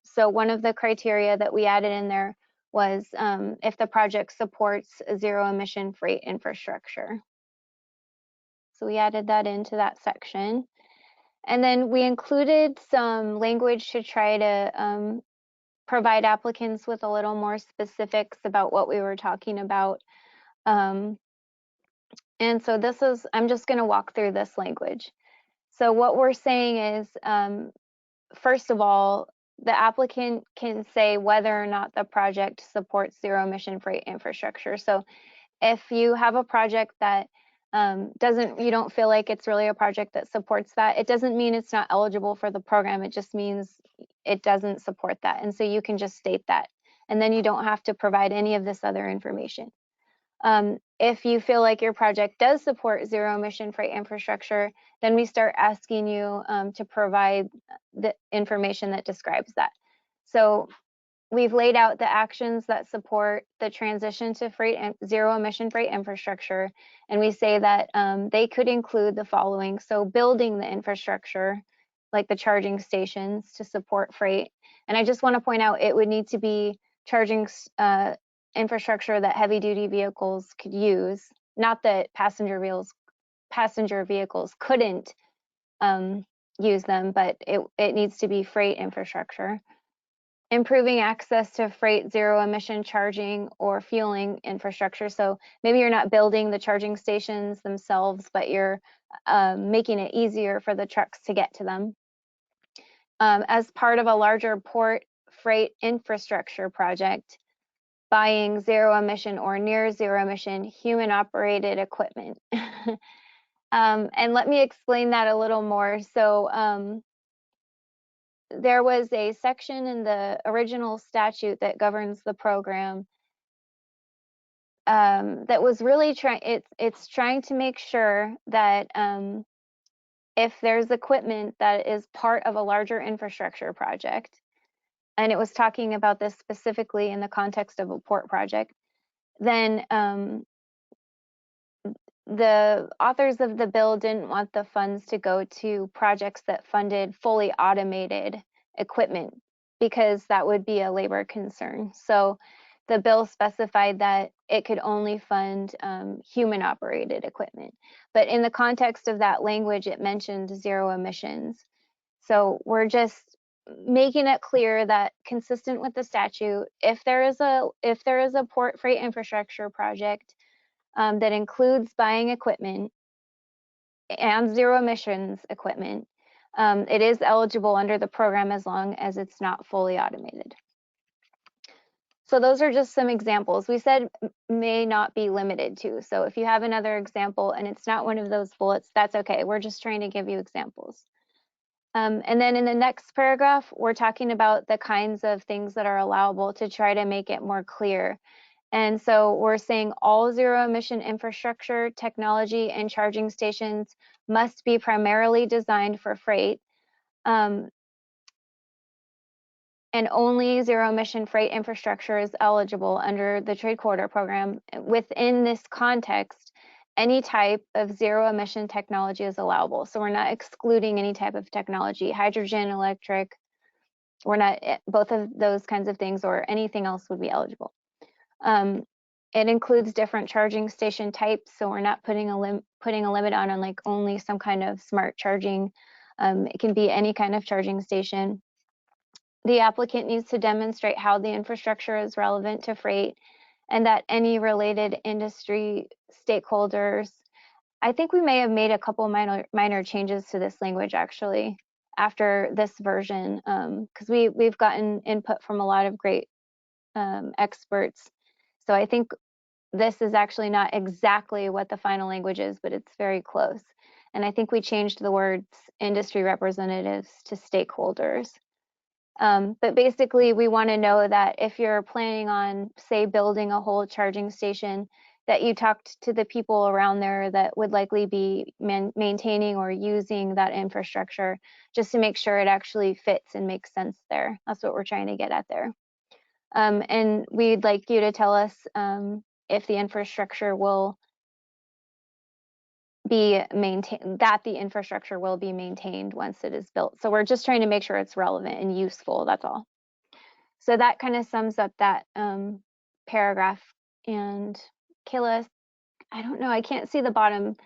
S1: So one of the criteria that we added in there was if the project supports zero emission freight infrastructure. So we added that into that section. And then we included some language to try to provide applicants with a little more specifics about what we were talking about. And so I'm just going to walk through this language. So what we're saying is, first of all, the applicant can say whether or not the project supports zero emission freight infrastructure. So if you have a project that you don't feel like it's really a project that supports that, it doesn't mean it's not eligible for the program. It just means it doesn't support that. And so you can just state that. And then you don't have to provide any of this other information. If you feel like your project does support zero emission freight infrastructure, then we start asking you to provide the information that describes that. So we've laid out the actions that support the transition to zero emission freight infrastructure. And we say that they could include the following. So building the infrastructure, like the charging stations to support freight. And I just want to point out, it would need to be charging infrastructure that heavy duty vehicles could use, not that passenger vehicles couldn't use them, but it needs to be freight infrastructure. Improving access to freight zero emission charging or fueling infrastructure. So maybe you're not building the charging stations themselves, but you're making it easier for the trucks to get to them. As part of a larger port freight infrastructure project, buying zero emission or near zero emission human operated equipment. And let me explain that a little more. So there was a section in the original statute that governs the program that was really it's trying to make sure that if there's equipment that is part of a larger infrastructure project, and it was talking about this specifically in the context of a port project, then the authors of the bill didn't want the funds to go to projects that funded fully automated equipment, because that would be a labor concern. So the bill specified that it could only fund human operated equipment. But in the context of that language, it mentioned zero emissions. So we're just making it clear that, consistent with the statute, if there is a port freight infrastructure project that includes buying equipment and zero emissions equipment, it is eligible under the program as long as it's not fully automated. So those are just some examples. We said may not be limited to. So if you have another example and it's not one of those bullets, that's okay. We're just trying to give you examples. And then in the next paragraph, we're talking about the kinds of things that are allowable to try to make it more clear. And so we're saying all zero emission infrastructure, technology, and charging stations must be primarily designed for freight. And only zero emission freight infrastructure is eligible under the Trade Corridor Program. Within this context, any type of zero emission technology is allowable. So we're not excluding any type of technology, hydrogen, electric, we're not, both of those kinds of things or anything else would be eligible. It includes different charging station types, so we're not putting a limit on like only some kind of smart charging. It can be any kind of charging station. The applicant needs to demonstrate how the infrastructure is relevant to freight and that any related industry stakeholders. I think we may have made a couple minor changes to this language actually after this version, because we've gotten input from a lot of great experts. So I think this is actually not exactly what the final language is, but it's very close. And I think we changed the words industry representatives to stakeholders. But basically, we want to know that if you're planning on, say, building a whole charging station, that you talked to the people around there that would likely be maintaining or using that infrastructure, just to make sure it actually fits and makes sense there. That's what we're trying to get at there. And we'd like you to tell us if the infrastructure will be maintained, that the infrastructure will be maintained once it is built. So we're just trying to make sure it's relevant and useful, that's all. So that kind of sums up that paragraph. And Kayla, I don't know, I can't see the bottom,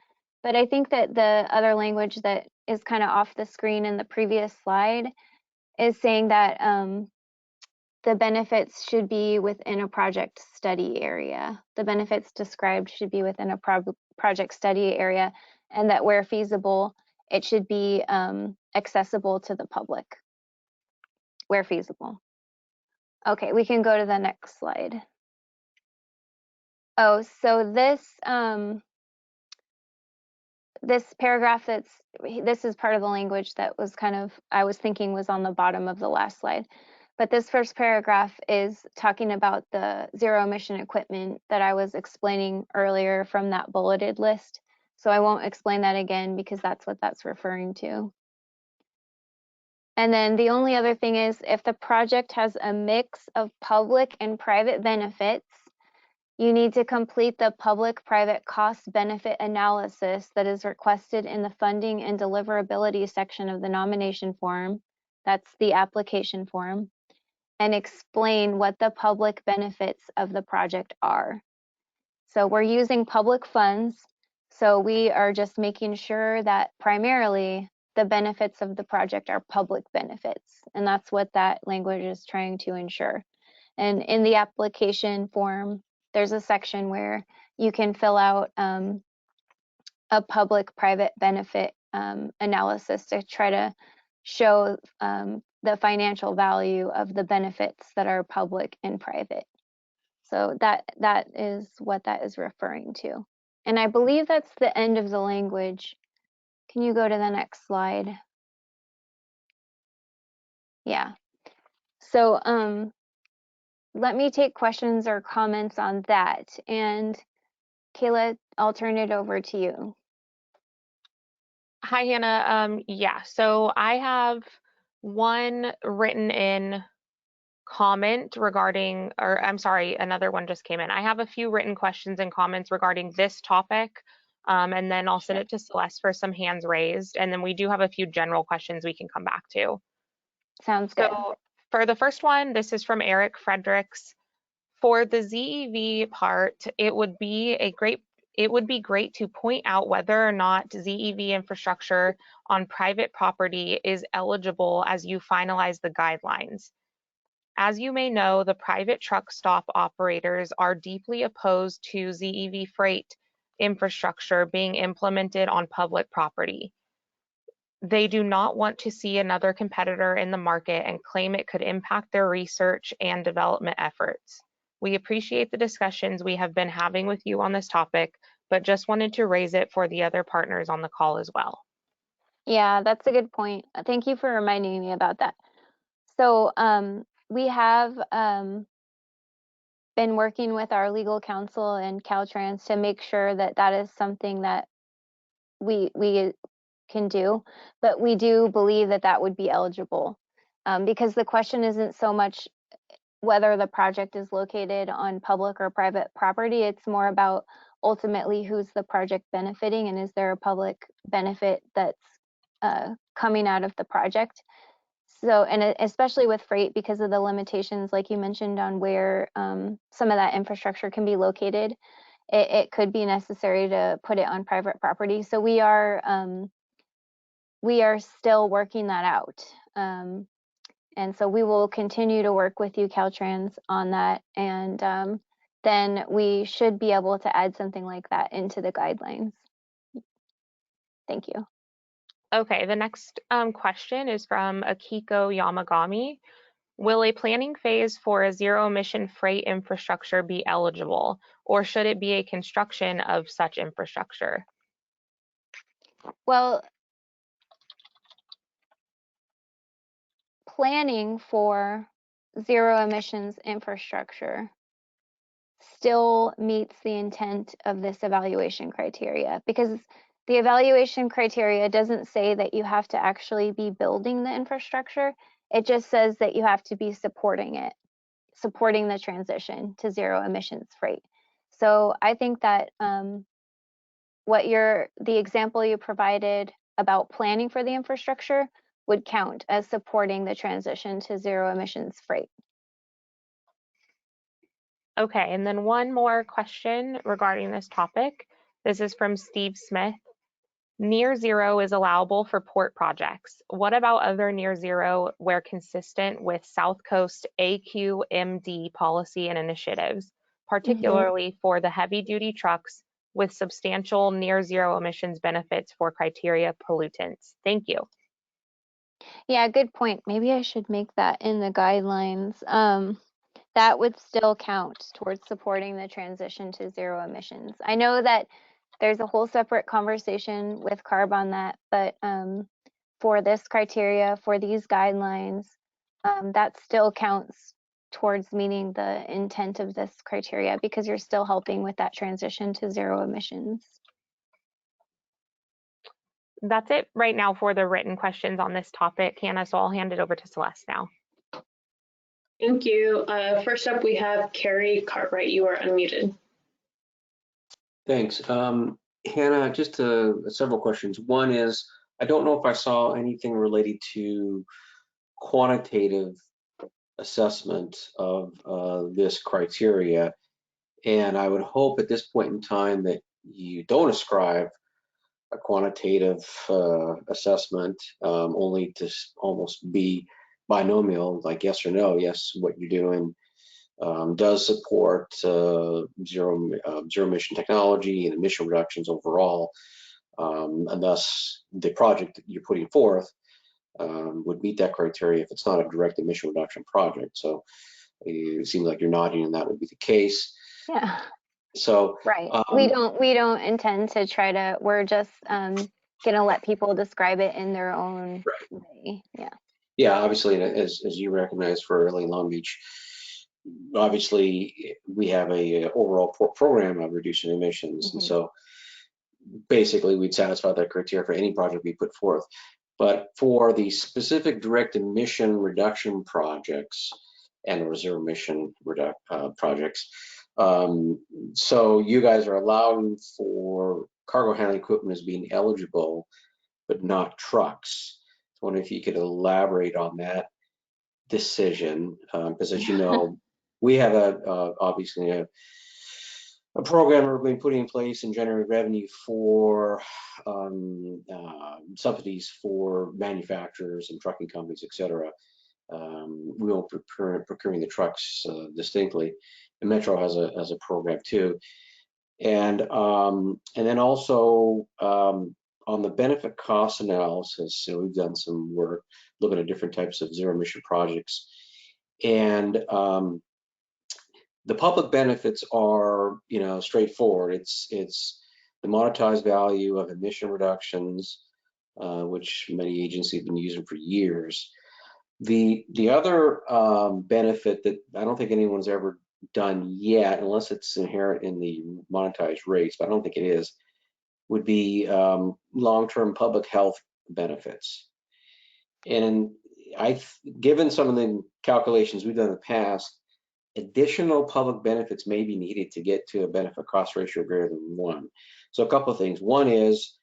S1: but I think that the other language that is kind of off the screen in the previous slide is saying that the benefits should be within a project study area. The benefits described should be within a project study area, and that where feasible, it should be accessible to the public, where feasible. Okay, we can go to the next slide. Oh, so this paragraph this is part of the language that was kind of, I was thinking was on the bottom of the last slide. But this first paragraph is talking about the zero emission equipment that I was explaining earlier from that bulleted list. So I won't explain that again because that's what that's referring to. And then the only other thing is, if the project has a mix of public and private benefits, you need to complete the public-private cost-benefit analysis that is requested in the funding and deliverability section of the nomination form. That's the application form. And explain what the public benefits of the project are. So we're using public funds. So we are just making sure that primarily the benefits of the project are public benefits, and that's what that language is trying to ensure. And in the application form, there's a section where you can fill out a public-private benefit analysis to try to show the financial value of the benefits that are public and private. So that is what that is referring to. And I believe that's the end of the language. Can you go to the next slide? Yeah. So let me take questions or comments on that. And Kayla, I'll turn it over to you.
S2: Hi, Hannah. Yeah, so I have one written in comment regarding, or I'm sorry, another one just came in. I have a few written questions and comments regarding this topic, and then I'll send it to Celeste for some hands raised, and then we do have a few general questions we can come back to.
S1: Sounds good.
S2: So for the first one, this is from Eric Fredericks. For the ZEV part, it would be great to point out whether or not ZEV infrastructure on private property is eligible as you finalize the guidelines. As you may know, the private truck stop operators are deeply opposed to ZEV freight infrastructure being implemented on public property. They do not want to see another competitor in the market and claim it could impact their research and development efforts. We appreciate the discussions we have been having with you on this topic, but just wanted to raise it for the other partners on the call as well.
S1: Yeah, that's a good point. Thank you for reminding me about that. So we have been working with our legal counsel and Caltrans to make sure that that is something that we can do, but we do believe that that would be eligible because the question isn't so much whether the project is located on public or private property. It's more about ultimately who's the project benefiting and is there a public benefit that's coming out of the project. So, and especially with freight, because of the limitations, like you mentioned, on where some of that infrastructure can be located, it could be necessary to put it on private property. So we are still working that out. And so we will continue to work with you, Caltrans, on that. And then we should be able to add something like that into the guidelines. Thank you.
S2: Okay, the next question is from Akiko Yamagami. Will a planning phase for a zero emission freight infrastructure be eligible, or should it be a construction of such infrastructure?
S1: Well, planning for zero emissions infrastructure still meets the intent of this evaluation criteria, because the evaluation criteria doesn't say that you have to actually be building the infrastructure. It just says that you have to be supporting it, supporting the transition to zero emissions freight. So I think that the example you provided about planning for the infrastructure would count as supporting the transition to zero emissions freight.
S2: Okay, and then one more question regarding this topic. This is from Steve Smith. Near zero is allowable for port projects. What about other near zero where consistent with South Coast AQMD policy and initiatives, particularly for the heavy duty trucks with substantial near zero emissions benefits for criteria pollutants? Thank you.
S1: Yeah, good point. Maybe I should make that in the guidelines. That would still count towards supporting the transition to zero emissions. I know that there's a whole separate conversation with CARB on that, but for this criteria, for these guidelines, that still counts towards meeting the intent of this criteria because you're still helping with that transition to zero emissions.
S2: That's it right now for the written questions on this topic, Hannah, so I'll hand it over to Celeste now.
S3: Thank you. First up, we have Carrie Cartwright. You are unmuted.
S4: Thanks. Hannah, just several questions. One is, I don't know if I saw anything related to quantitative assessment of this criteria. And I would hope at this point in time that you don't ascribe a quantitative assessment, only to almost be binomial, like yes or no. Yes, what you're doing does support zero emission technology and emission reductions overall, and thus the project that you're putting forth would meet that criteria if it's not a direct emission reduction project. So it seems like you're nodding, and that would be the case.
S1: Yeah.
S4: So
S1: Right. We don't intend to try to, we're just gonna let people describe it in their own way. Yeah.
S4: yeah, obviously, as you recognize for LA Long Beach, obviously we have a overall program of reducing emissions, and so basically we'd satisfy that criteria for any project we put forth. But for the specific direct emission reduction projects and zero emission projects, so you guys are allowing for cargo handling equipment as being eligible, but not trucks. I wonder if you could elaborate on that decision, because as you know, we have obviously a program we're going to put in place and generate revenue for subsidies for manufacturers and trucking companies, etc. We won't procuring the trucks distinctly. And Metro has a program too, and then also on the benefit cost analysis, we've done some work looking at different types of zero emission projects, and the public benefits are, straightforward. It's the monetized value of emission reductions, which many agencies have been using for years. The other benefit that I don't think anyone's ever done yet, unless it's inherent in the monetized rates, but I don't think it is, would be long-term public health benefits. And given some of the calculations we've done in the past, additional public benefits may be needed to get to a benefit cost ratio greater than 1. So a couple of things. One is,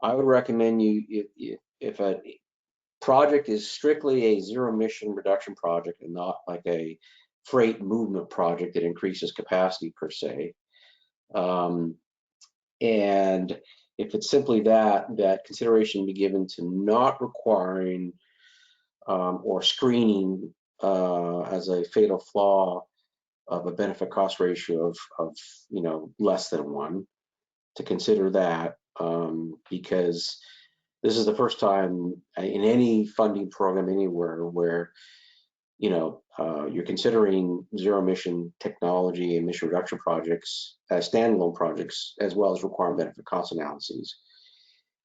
S4: I would recommend you, if a project is strictly a zero emission reduction project and not like a freight movement project that increases capacity per se, and if it's simply that consideration be given to not requiring or screening as a fatal flaw of a benefit cost ratio of less than 1, to consider that, because this is the first time in any funding program anywhere where you're considering zero emission technology, emission reduction projects as standalone projects, as well as requiring benefit cost analyses.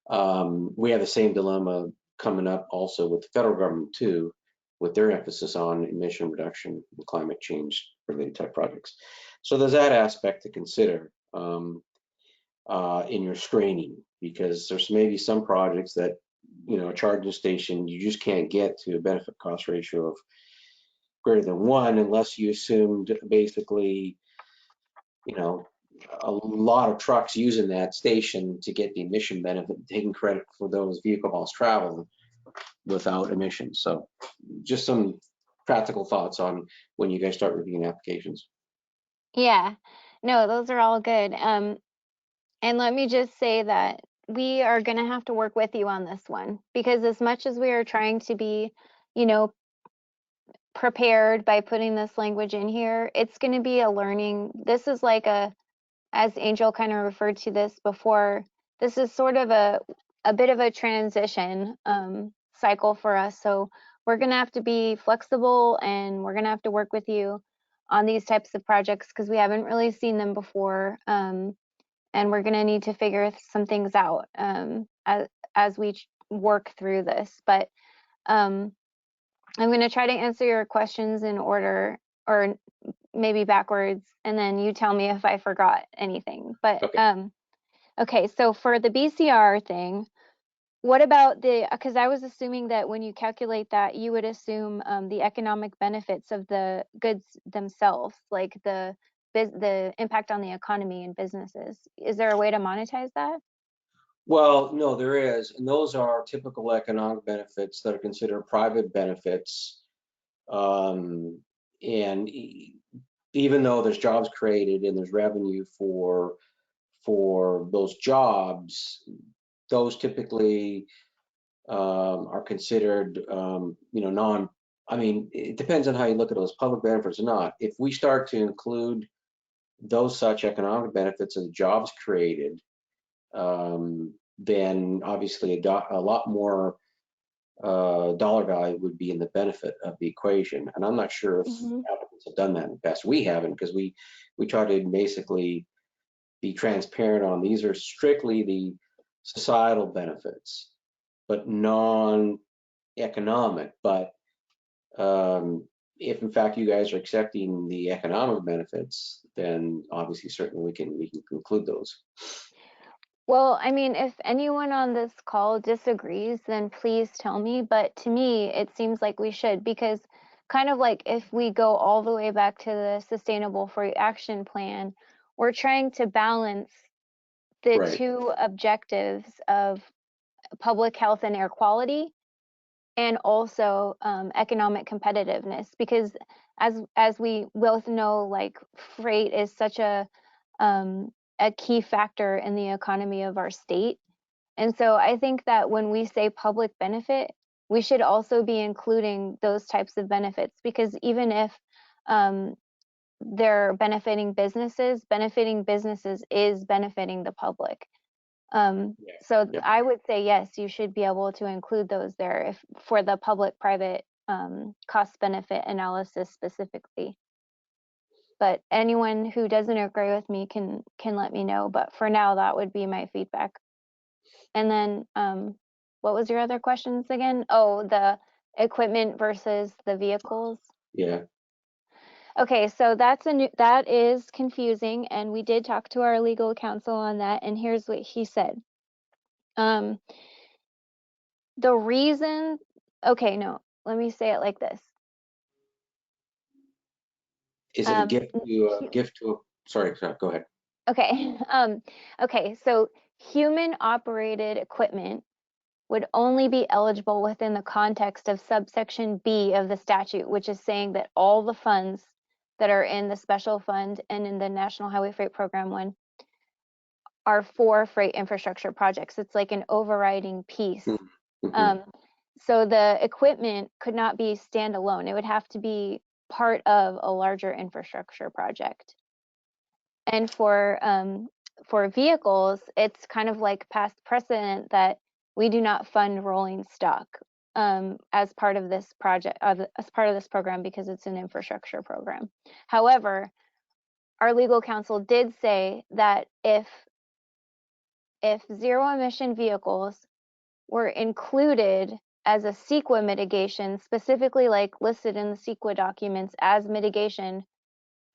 S4: We have the same dilemma coming up also with the federal government too, with their emphasis on emission reduction and climate change related type projects. So there's that aspect to consider in your screening, because there's maybe some projects that, a charging station, you just can't get to a benefit cost ratio of greater than 1 unless you assumed basically, a lot of trucks using that station to get the emission benefit, taking credit for those vehicle miles traveled without emissions. So just some practical thoughts on when you guys start reviewing applications.
S1: Yeah. No, those are all good. And let me just say that we are going to have to work with you on this one, because as much as we are trying to be, prepared by putting this language in here, it's going to be a learning. This is like as Angel kind of referred to this before, this is sort of a bit of a transition cycle for us. So we're going to have to be flexible, and we're going to have to work with you on these types of projects because we haven't really seen them before. And we're going to need to figure some things out as we work through this. But I'm going to try to answer your questions in order, or maybe backwards, and then you tell me if I forgot anything. But okay, so for the BCR thing, what about because I was assuming that when you calculate that, you would assume the economic benefits of the goods themselves, like the impact on the economy and businesses. Is there a way to monetize that?
S4: Well, no, there is, and those are typical economic benefits that are considered private benefits. And even though there's jobs created and there's revenue for those jobs, those typically are considered, I mean, it depends on how you look at those public benefits or not. If we start to include those such economic benefits as jobs created, then obviously a lot more dollar value would be in the benefit of the equation. And I'm not sure if applicants have done that in the past. We haven't, because we try to basically be transparent on these are strictly the societal benefits, but non-economic. But if in fact you guys are accepting the economic benefits, then obviously certainly we can conclude those.
S1: Well, I mean, if anyone on this call disagrees, then please tell me. But to me, it seems like we should, because kind of like if we go all the way back to the Sustainable Freight Action Plan, we're trying to balance the
S4: Right.
S1: two objectives of public health and air quality, and also economic competitiveness, because as we both know, like freight is such a key factor in the economy of our state. And so I think that when we say public benefit, we should also be including those types of benefits, because even if they're benefiting businesses is benefiting the public. So I would say, yes, you should be able to include those there if for the public-private cost benefit analysis specifically. But anyone who doesn't agree with me can let me know. But for now, that would be my feedback. And then what was your other questions again? Oh, the equipment versus the vehicles.
S4: Yeah.
S1: Okay, so that is confusing, and we did talk to our legal counsel on that, and here's what he said. The reason, okay, no, let me say it like this.
S4: Is it a gift to a, sorry, go ahead.
S1: Okay, okay, so human operated equipment would only be eligible within the context of subsection B of the statute, which is saying that all the funds that are in the special fund and in the National Highway Freight Program one are for freight infrastructure projects. It's like an overriding piece. So the equipment could not be standalone. It would have to be part of a larger infrastructure project. And for vehicles, it's kind of like past precedent that we do not fund rolling stock as part of this project, as part of this program, because it's an infrastructure program. However, our legal counsel did say that if zero emission vehicles were included as a CEQA mitigation, specifically like listed in the CEQA documents as mitigation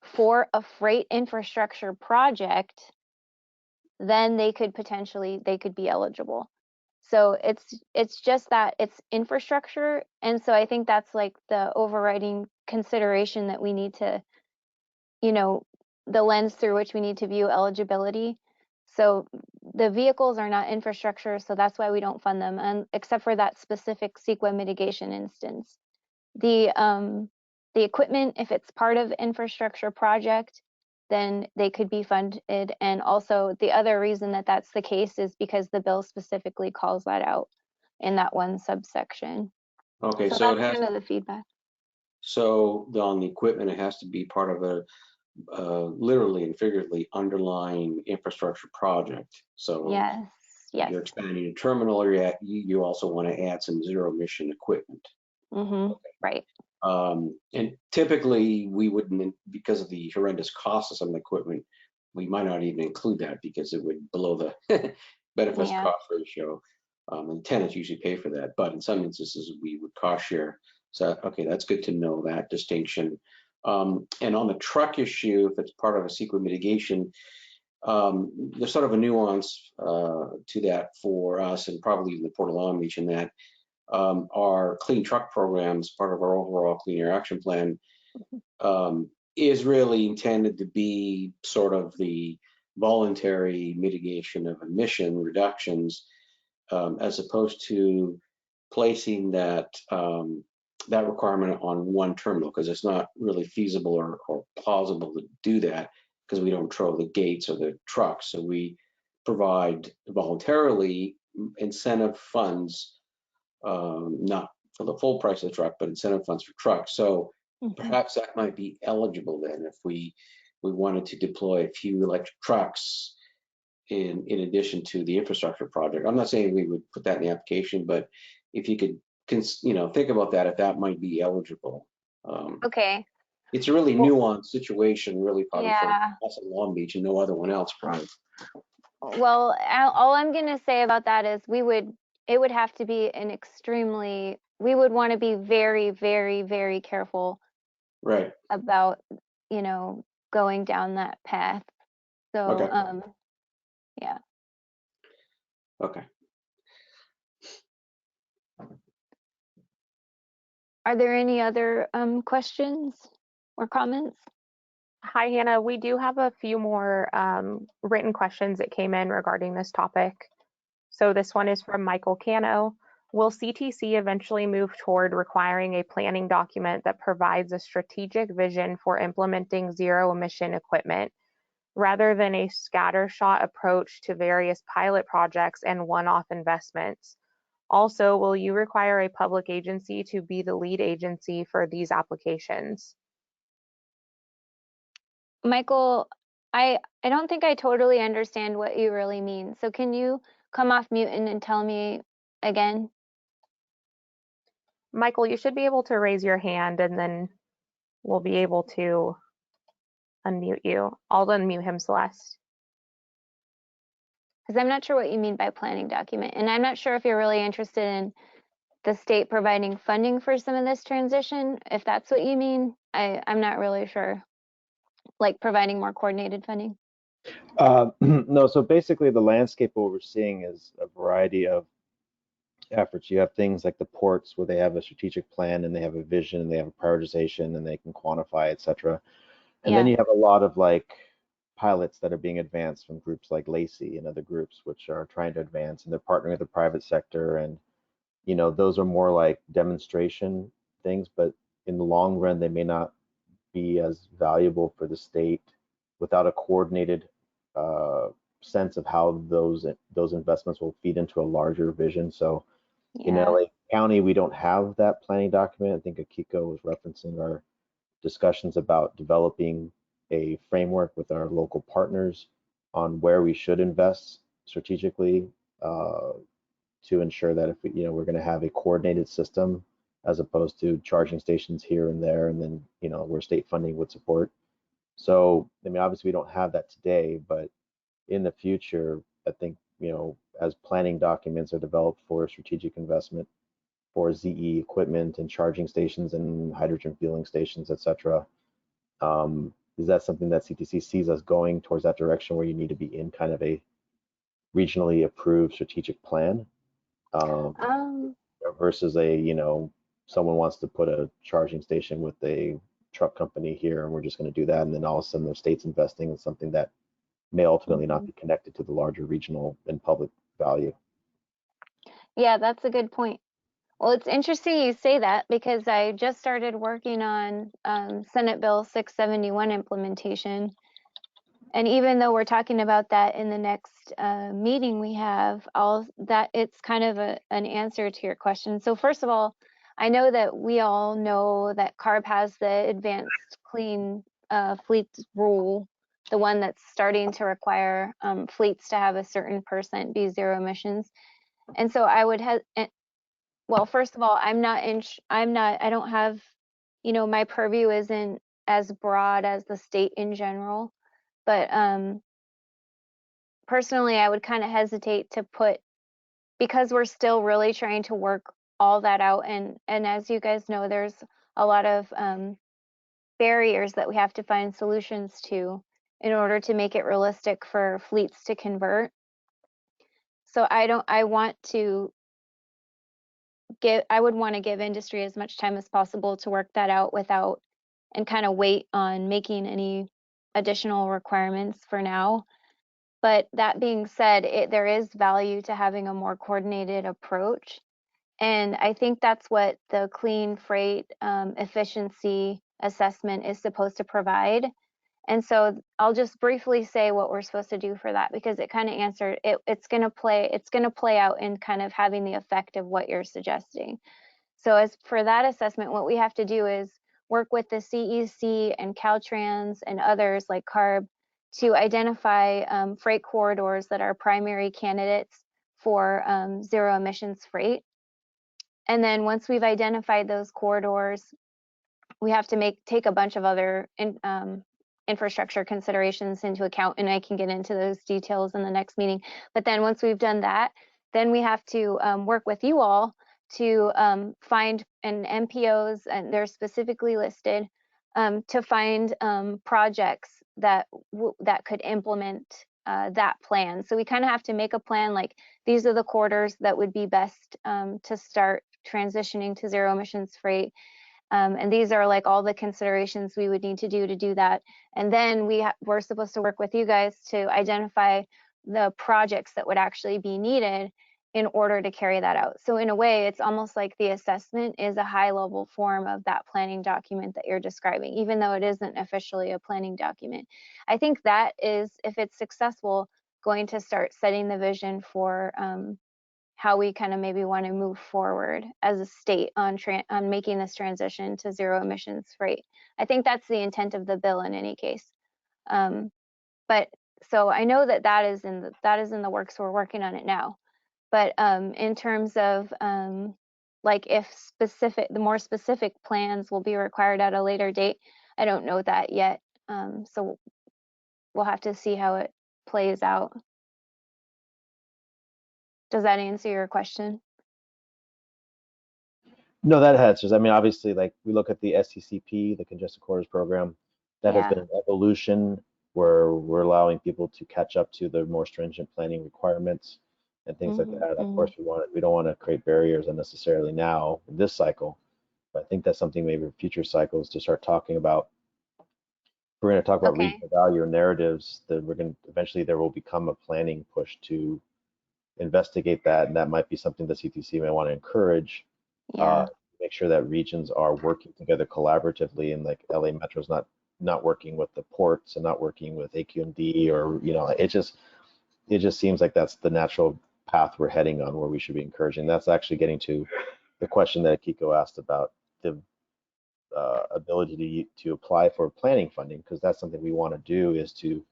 S1: for a freight infrastructure project, then they could be eligible. So it's just that it's infrastructure. And so I think that's like the overriding consideration that we need to, the lens through which we need to view eligibility. So the vehicles are not infrastructure, so that's why we don't fund them, and except for that specific CEQA mitigation instance. The equipment, if it's part of infrastructure project, then they could be funded. And also the other reason that that's the case is because the bill specifically calls that out in that one subsection.
S4: Okay,
S1: so
S4: it has
S1: kind of the feedback.
S4: So on the equipment, it has to be part of a literally and figuratively underlying infrastructure project. So
S1: yes,
S4: you're expanding a terminal, or you also want to add some zero emission equipment.
S1: Right.
S4: And typically we wouldn't, because of the horrendous cost of some of the equipment, we might not even include that because it would below the benefits cost ratio. And tenants usually pay for that, but in some instances we would cost share. So, okay, that's good to know that distinction. And on the truck issue, if it's part of a CEQA mitigation, there's sort of a nuance to that for us, and probably even the Port of Long Beach, in that our clean truck programs, part of our overall Clean Air Action Plan, is really intended to be sort of the voluntary mitigation of emission reductions, as opposed to placing that that requirement on one terminal, because it's not really feasible or plausible to do that, because we don't control the gates or the trucks. So we provide voluntarily incentive funds, not for the full price of the truck, but incentive funds for trucks. So perhaps that might be eligible then if we wanted to deploy a few electric trucks in addition to the infrastructure project. I'm not saying we would put that in the application, but if you could, think about that, if that might be eligible.
S1: Okay.
S4: It's a really
S1: Well,
S4: nuanced situation, really, probably for
S1: yeah.
S4: us in Long Beach and no other one else, probably.
S1: Well, all I'm going to say about that is it would have to be we would want to be very, very, very careful
S4: Right.
S1: about, going down that path. So,
S4: Okay.
S1: yeah.
S4: Okay.
S1: Are there any other questions or comments?
S2: Hi, Hannah. We do have a few more written questions that came in regarding this topic. So this one is from Michael Cano. Will CTC eventually move toward requiring a planning document that provides a strategic vision for implementing zero emission equipment rather than a scattershot approach to various pilot projects and one-off investments? Also, will you require a public agency to be the lead agency for these applications?
S1: Michael, I don't think I totally understand what you really mean. So can you come off mute and tell me again?
S2: Michael, you should be able to raise your hand and then we'll be able to unmute you. I'll unmute him, Celeste.
S1: Because I'm not sure what you mean by planning document. And I'm not sure if you're really interested in the state providing funding for some of this transition. If that's what you mean, I'm not really sure. Like providing more coordinated funding?
S11: No, so basically the landscape what we're seeing is a variety of efforts. You have things like the ports where they have a strategic plan and they have a vision and they have a prioritization and they can quantify, etc. And then you have a lot of like pilots that are being advanced from groups like Lacey and other groups which are trying to advance, and they're partnering with the private sector, and those are more like demonstration things, but in the long run they may not be as valuable for the state without a coordinated sense of how those investments will feed into a larger vision. So in LA County, we don't have that planning document. I think Akiko was referencing our discussions about developing a framework with our local partners on where we should invest strategically to ensure that if we're going to have a coordinated system as opposed to charging stations here and there, and then where state funding would support. So I mean, obviously we don't have that today, but in the future, I think as planning documents are developed for strategic investment for ZE equipment and charging stations and hydrogen fueling stations, etc. Is that something that CTC sees us going towards that direction where you need to be in kind of a regionally approved strategic plan? Versus someone wants to put a charging station with a truck company here and we're just going to do that, and then all of a sudden the state's investing in something that may ultimately not be connected to the larger regional and public value.
S1: Yeah, that's a good point. Well, it's interesting you say that because I just started working on Senate Bill 671 implementation. And even though we're talking about that in the next meeting we have, it's kind of an answer to your question. So first of all, I know that we all know that CARB has the advanced clean fleets rule, the one that's starting to require fleets to have a certain percent be zero emissions. And so I would have, well, first of all, I don't have, my purview isn't as broad as the state in general. But personally, I would kind of hesitate to because we're still really trying to work all that out. And as you guys know, there's a lot of barriers that we have to find solutions to in order to make it realistic for fleets to convert. So I would want to give industry as much time as possible to work that out and kind of wait on making any additional requirements for now. But that being said, there is value to having a more coordinated approach. And I think that's what the clean freight efficiency assessment is supposed to provide. And so I'll just briefly say what we're supposed to do for that, because it kind of answered it. It's going to play out in kind of having the effect of what you're suggesting. So as for that assessment, what we have to do is work with the CEC and Caltrans and others like CARB to identify freight corridors that are primary candidates for zero emissions freight. And then once we've identified those corridors, we have to take a bunch of other infrastructure considerations into account, and I can get into those details in the next meeting. But then once we've done that, then we have to work with you all to find an MPOs, and they're specifically listed, to find projects that could implement that plan. So we kind of have to make a plan, like these are the corridors that would be best to start transitioning to zero emissions freight. And these are like all the considerations we would need to do that. And then we're supposed to work with you guys to identify the projects that would actually be needed in order to carry that out. So in a way, it's almost like the assessment is a high level form of that planning document that you're describing, even though it isn't officially a planning document. I think that is, if it's successful, going to start setting the vision for how we kind of maybe want to move forward as a state on making this transition to zero emissions freight. I think that's the intent of the bill in any case. But so I know that is in the works. So we're working on it now. But in terms of like if the more specific plans will be required at a later date, I don't know that yet. So we'll have to see how it plays out. Does that answer your question?
S11: No, that answers. I mean, obviously, like we look at the SCCP, the Congested Corridors Program, that has
S1: Yeah.
S11: been an evolution where we're allowing people to catch up to the more stringent planning requirements and things like that. Of course, we don't want to create barriers unnecessarily now in this cycle, but I think that's something maybe for future cycles to start talking about. We're going to talk about
S1: Okay.
S11: regional value or narratives that we're going to eventually there will become a planning push to investigate that, and that might be something the CTC may want to encourage.
S1: Yeah.
S11: Make sure that regions are working together collaboratively, and like LA Metro's not working with the ports and not working with AQMD, or it just seems like that's the natural path we're heading on, where we should be encouraging. That's actually getting to the question that Akiko asked about the ability to apply for planning funding, because that's something we want to do, is to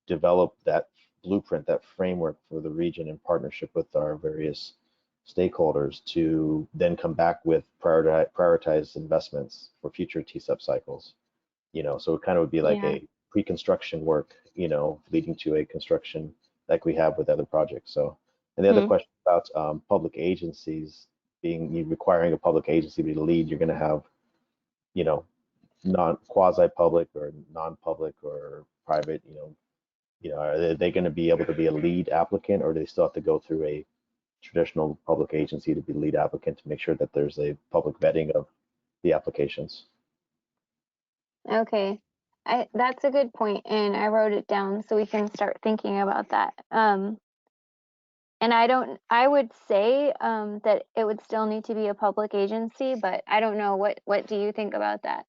S11: develop that blueprint, that framework for the region in partnership with our various stakeholders to then come back with prioritized investments for future TSEP cycles. So it kind of would be like a pre-construction work, leading to a construction like we have with other projects. So, and the other question about public agencies requiring a public agency to be the lead, you're going to have, quasi-public or non-public or private, are they going to be able to be a lead applicant, or do they still have to go through a traditional public agency to be lead applicant to make sure that there's a public vetting of the applications?
S1: Okay. That's a good point, and I wrote it down so we can start thinking about that. And I would say that it would still need to be a public agency, but I don't know, what do you think about that?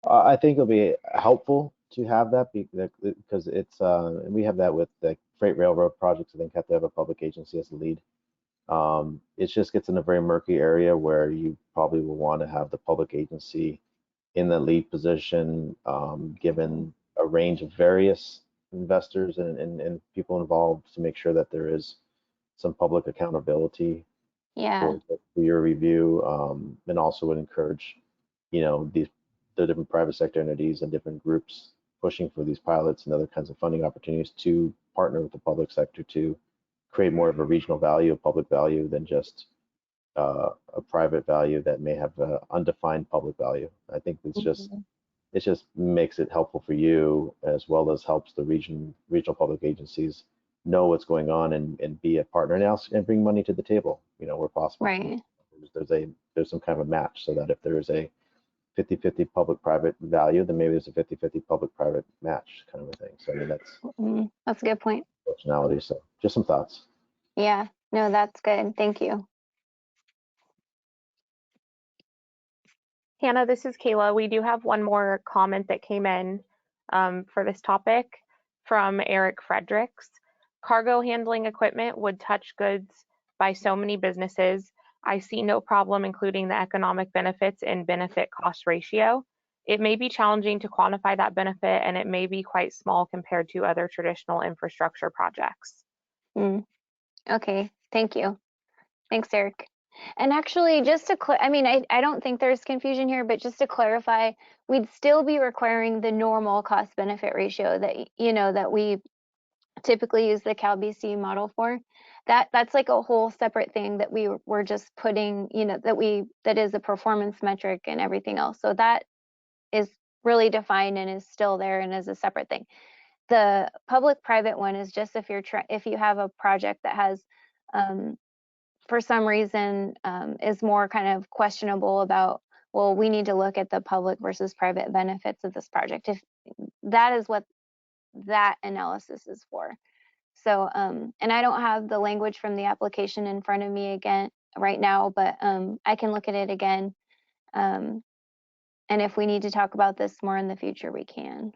S11: I think it'll be helpful to have that because it's and we have that with the freight railroad projects. I think have to have a public agency as the lead. It just gets in a very murky area where you probably will want to have the public agency in the lead position, given a range of various investors and people involved, to make sure that there is some public accountability
S1: Yeah.
S11: for your review, and also would encourage, the different private sector entities and different groups pushing for these pilots and other kinds of funding opportunities to partner with the public sector to create more of a regional value, a public value, than just a private value that may have undefined public value. I think it just makes it helpful for you, as well as helps the regional public agencies know what's going on and be a partner and bring money to the table, where possible.
S1: Right.
S11: There's some kind of a match, so that if there is a 50-50 public-private value, then maybe there's a 50-50 public-private match kind of a thing. So I mean,
S1: that's a good point.
S11: Functionality. So just some thoughts.
S1: Yeah, no, that's good. Thank you.
S2: Hannah, this is Kayla. We do have one more comment that came in for this topic from Eric Fredericks. Cargo handling equipment would touch goods by so many businesses. I see no problem including the economic benefits in benefit cost ratio. It may be challenging to quantify that benefit, and it may be quite small compared to other traditional infrastructure projects.
S1: Okay, thank you. Thanks, Eric. And actually, just to I mean, I don't think there's confusion here, but just to clarify, we'd still be requiring the normal cost benefit ratio that, you know, that we typically use the CalBC model for. That's like a whole separate thing that we were just putting, you know, that is a performance metric and everything else. So that is really defined and is still there and is a separate thing. The public-private one is just if you have a project that has for some reason is more kind of questionable about, well, we need to look at the public versus private benefits of this project. If that is what that analysis is for. So, and I don't have the language from the application in front of me again right now, but I can look at it again. And if we need to talk about this more in the future, we can.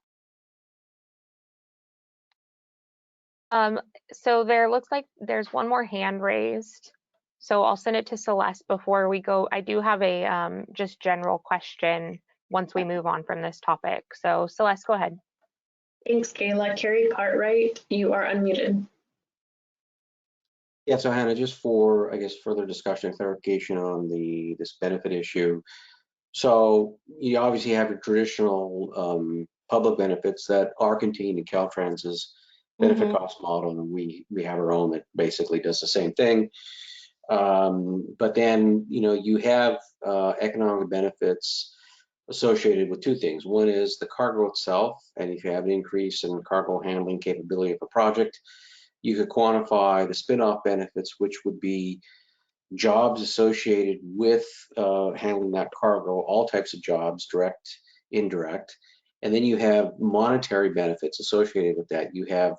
S2: So there looks like there's one more hand raised. So I'll send it to Celeste before we go. I do have a just general question once we move on from this topic. So Celeste, go ahead.
S3: Thanks, Kayla. Carrie Cartwright, you are unmuted.
S4: Yeah, so Hannah, just for, I guess, further discussion and clarification on this benefit issue. So you obviously have your traditional public benefits that are contained in Caltrans's benefit cost model, and we have our own that basically does the same thing. But then, you know, you have economic benefits associated with two things. One is the cargo itself, and if you have an increase in cargo handling capability of a project, you could quantify the spin-off benefits, which would be jobs associated with handling that cargo, all types of jobs, direct, indirect. And then you have monetary benefits associated with that. You have,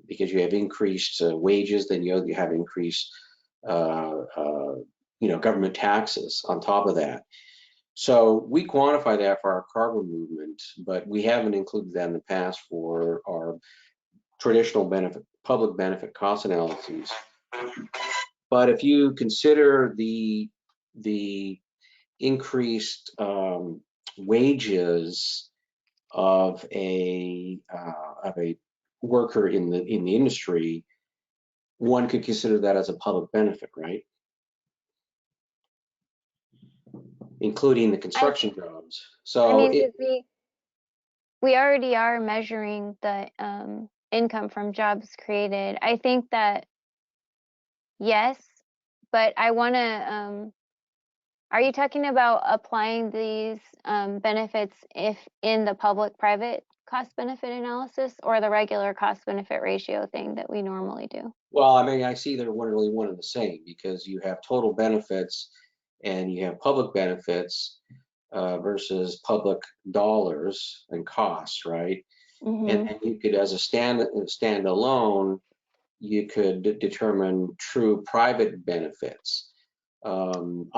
S4: because you have increased wages, then you have increased, you know, government taxes on top of that. So we quantify that for our cargo movement, but we haven't included that in the past for our traditional benefit, public benefit cost analyses. But if you consider the increased wages of a worker in the industry, one could consider that as a public benefit, right? Including the construction jobs. So
S1: I mean, we already are measuring the income from jobs created. I think that yes, but I want to. Are you talking about applying these benefits if in the public-private cost benefit analysis, or the regular cost benefit ratio thing that we normally do?
S4: Well, I mean, I see they're really one and the same, because you have total benefits and you have public benefits versus public dollars and costs, right? And you could, as a standalone, you could determine true private benefits. You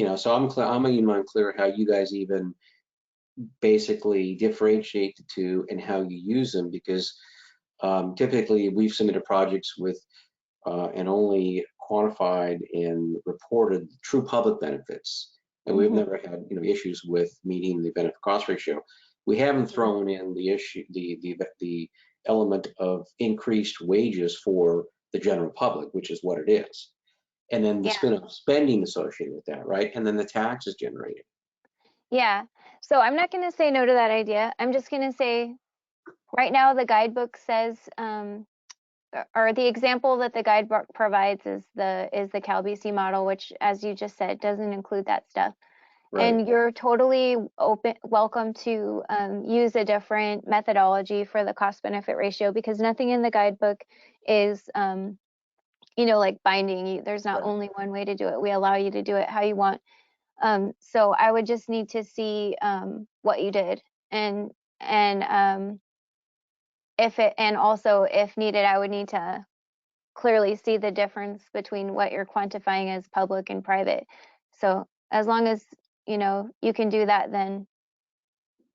S4: know, so I'm even unclear how you guys even basically differentiate the two and how you use them, because typically we've submitted projects with and only quantified and reported true public benefits, and we've never had, you know, issues with meeting the benefit cost ratio. We haven't thrown in the issue, the element of increased wages for the general public, which is what it is, and then the spending associated with that, right? And then the taxes generated.
S1: Yeah. So I'm not going to say no to that idea. I'm just going to say, right now the guidebook says, or the example that the guidebook provides is the CalBC model, which, as you just said, doesn't include that stuff. Right. And you're totally welcome to use a different methodology for the cost benefit ratio, because nothing in the guidebook is, you know, like binding you. There's not only one way to do it. We allow you to do it how you want. So I would just need to see what you did, and also if needed, I would need to clearly see the difference between what you're quantifying as public and private. So as long as you know, you can do that, then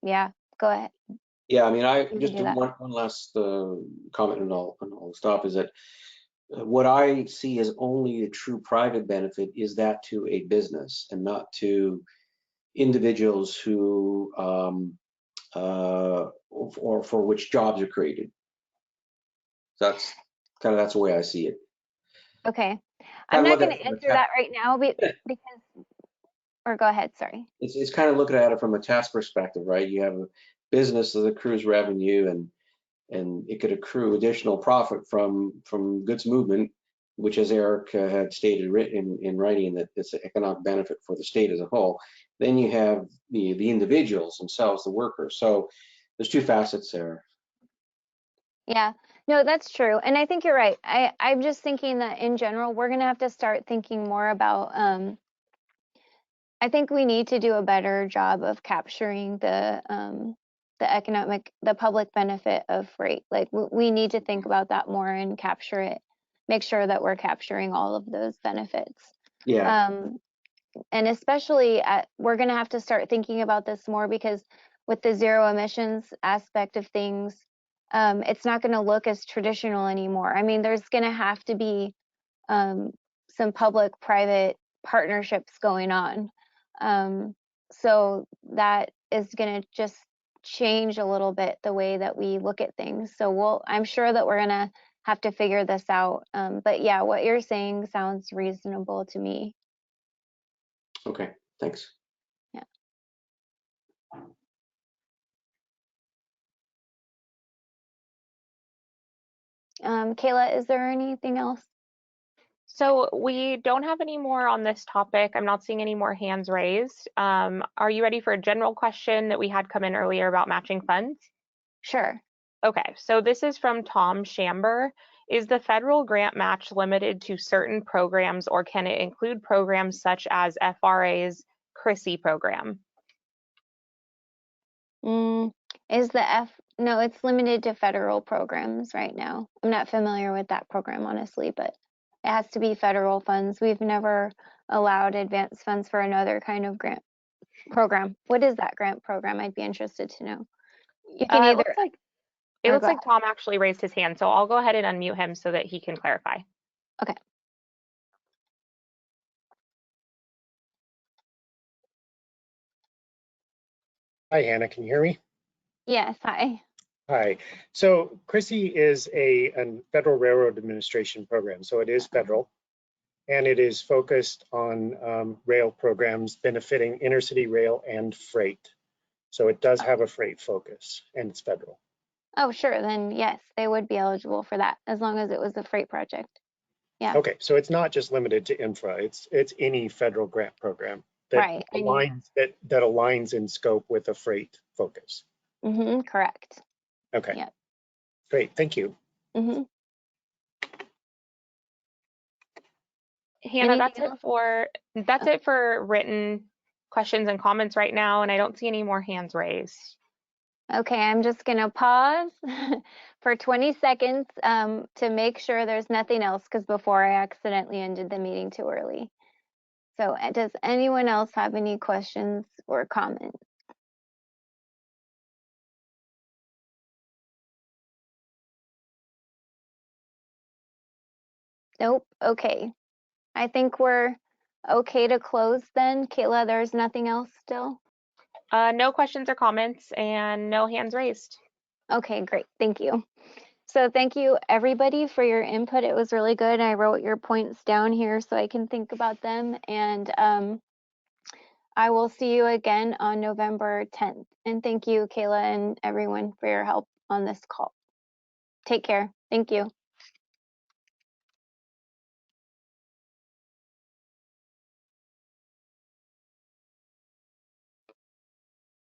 S1: yeah, go ahead.
S4: Yeah, I mean, I
S1: can
S4: just
S1: do that.
S4: one last comment, and I'll stop. Is that what I see as only a true private benefit is that to a business and not to individuals who or for which jobs are created. That's the way I see it.
S1: Okay. I'm
S4: Kind of
S1: not
S4: look
S1: going
S4: at
S1: to
S4: it from a
S1: answer that right now because, or go ahead, sorry.
S4: it's kind of looking at it from a tax perspective, right? You have a business that accrues revenue, and it could accrue additional profit from goods movement, which, as Eric had stated in writing, that it's an economic benefit for the state as a whole. Then you have the individuals themselves, the workers. So there's two facets there.
S1: Yeah, no, that's true. And I think you're right. I'm just thinking that in general, we're going to have to start thinking more about, I think we need to do a better job of capturing the public benefit of freight. Like we need to think about that more and capture it, make sure that we're capturing all of those benefits.
S4: Yeah.
S1: And especially we're going to have to start thinking about this more because with the zero emissions aspect of things, it's not going to look as traditional anymore. I mean, there's going to have to be some public-private partnerships going on. So that is going to just change a little bit the way that we look at things. So I'm sure that we're going to have to figure this out. But yeah, what you're saying sounds reasonable to me.
S4: Okay, thanks.
S1: Yeah. Kayla, is there anything else?
S2: So we don't have any more on this topic. I'm not seeing any more hands raised. Are you ready for a general question that we had come in earlier about matching funds?
S1: Sure.
S2: Okay, so this is from Tom Shamber. Is the federal grant match limited to certain programs, or can it include programs such as FRA's CRISI program?
S1: No, it's limited to federal programs right now. I'm not familiar with that program, honestly, but it has to be federal funds. We've never allowed advanced funds for another kind of grant program. What is that grant program? I'd be interested to know. You can
S2: It
S1: either.
S2: looks like Tom actually raised his hand, so I'll go ahead and unmute him so that he can clarify.
S1: Okay.
S12: Hi, Hannah, can you hear me?
S1: Yes, hi.
S12: Hi. So CRISI is a Federal Railroad Administration program, so it is federal, and it is focused on rail programs benefiting intercity rail and freight. So it does have a freight focus, and it's federal.
S1: Oh, sure. Then yes, they would be eligible for that as long as it was a freight project. Yeah.
S12: Okay, so it's not just limited to infra; it's any federal grant program that
S1: Right.
S12: aligns in scope with a freight focus.
S1: Correct.
S12: Okay.
S1: Yep.
S12: Great. Thank you.
S2: Hannah, that's it for written questions and comments right now, and I don't see any more hands raised.
S1: Okay, I'm just gonna pause for 20 seconds to make sure there's nothing else, because before I accidentally ended the meeting too early. So does anyone else have any questions or comments? Nope. Okay. I think we're okay to close then. Kayla, there's nothing else still?
S2: No questions or comments and no hands raised.
S1: Okay, great. Thank you. So thank you everybody for your input. It was really good. I wrote your points down here so I can think about them. And I will see you again on November 10th. And thank you, Kayla, and everyone for your help on this call. Take care. Thank you.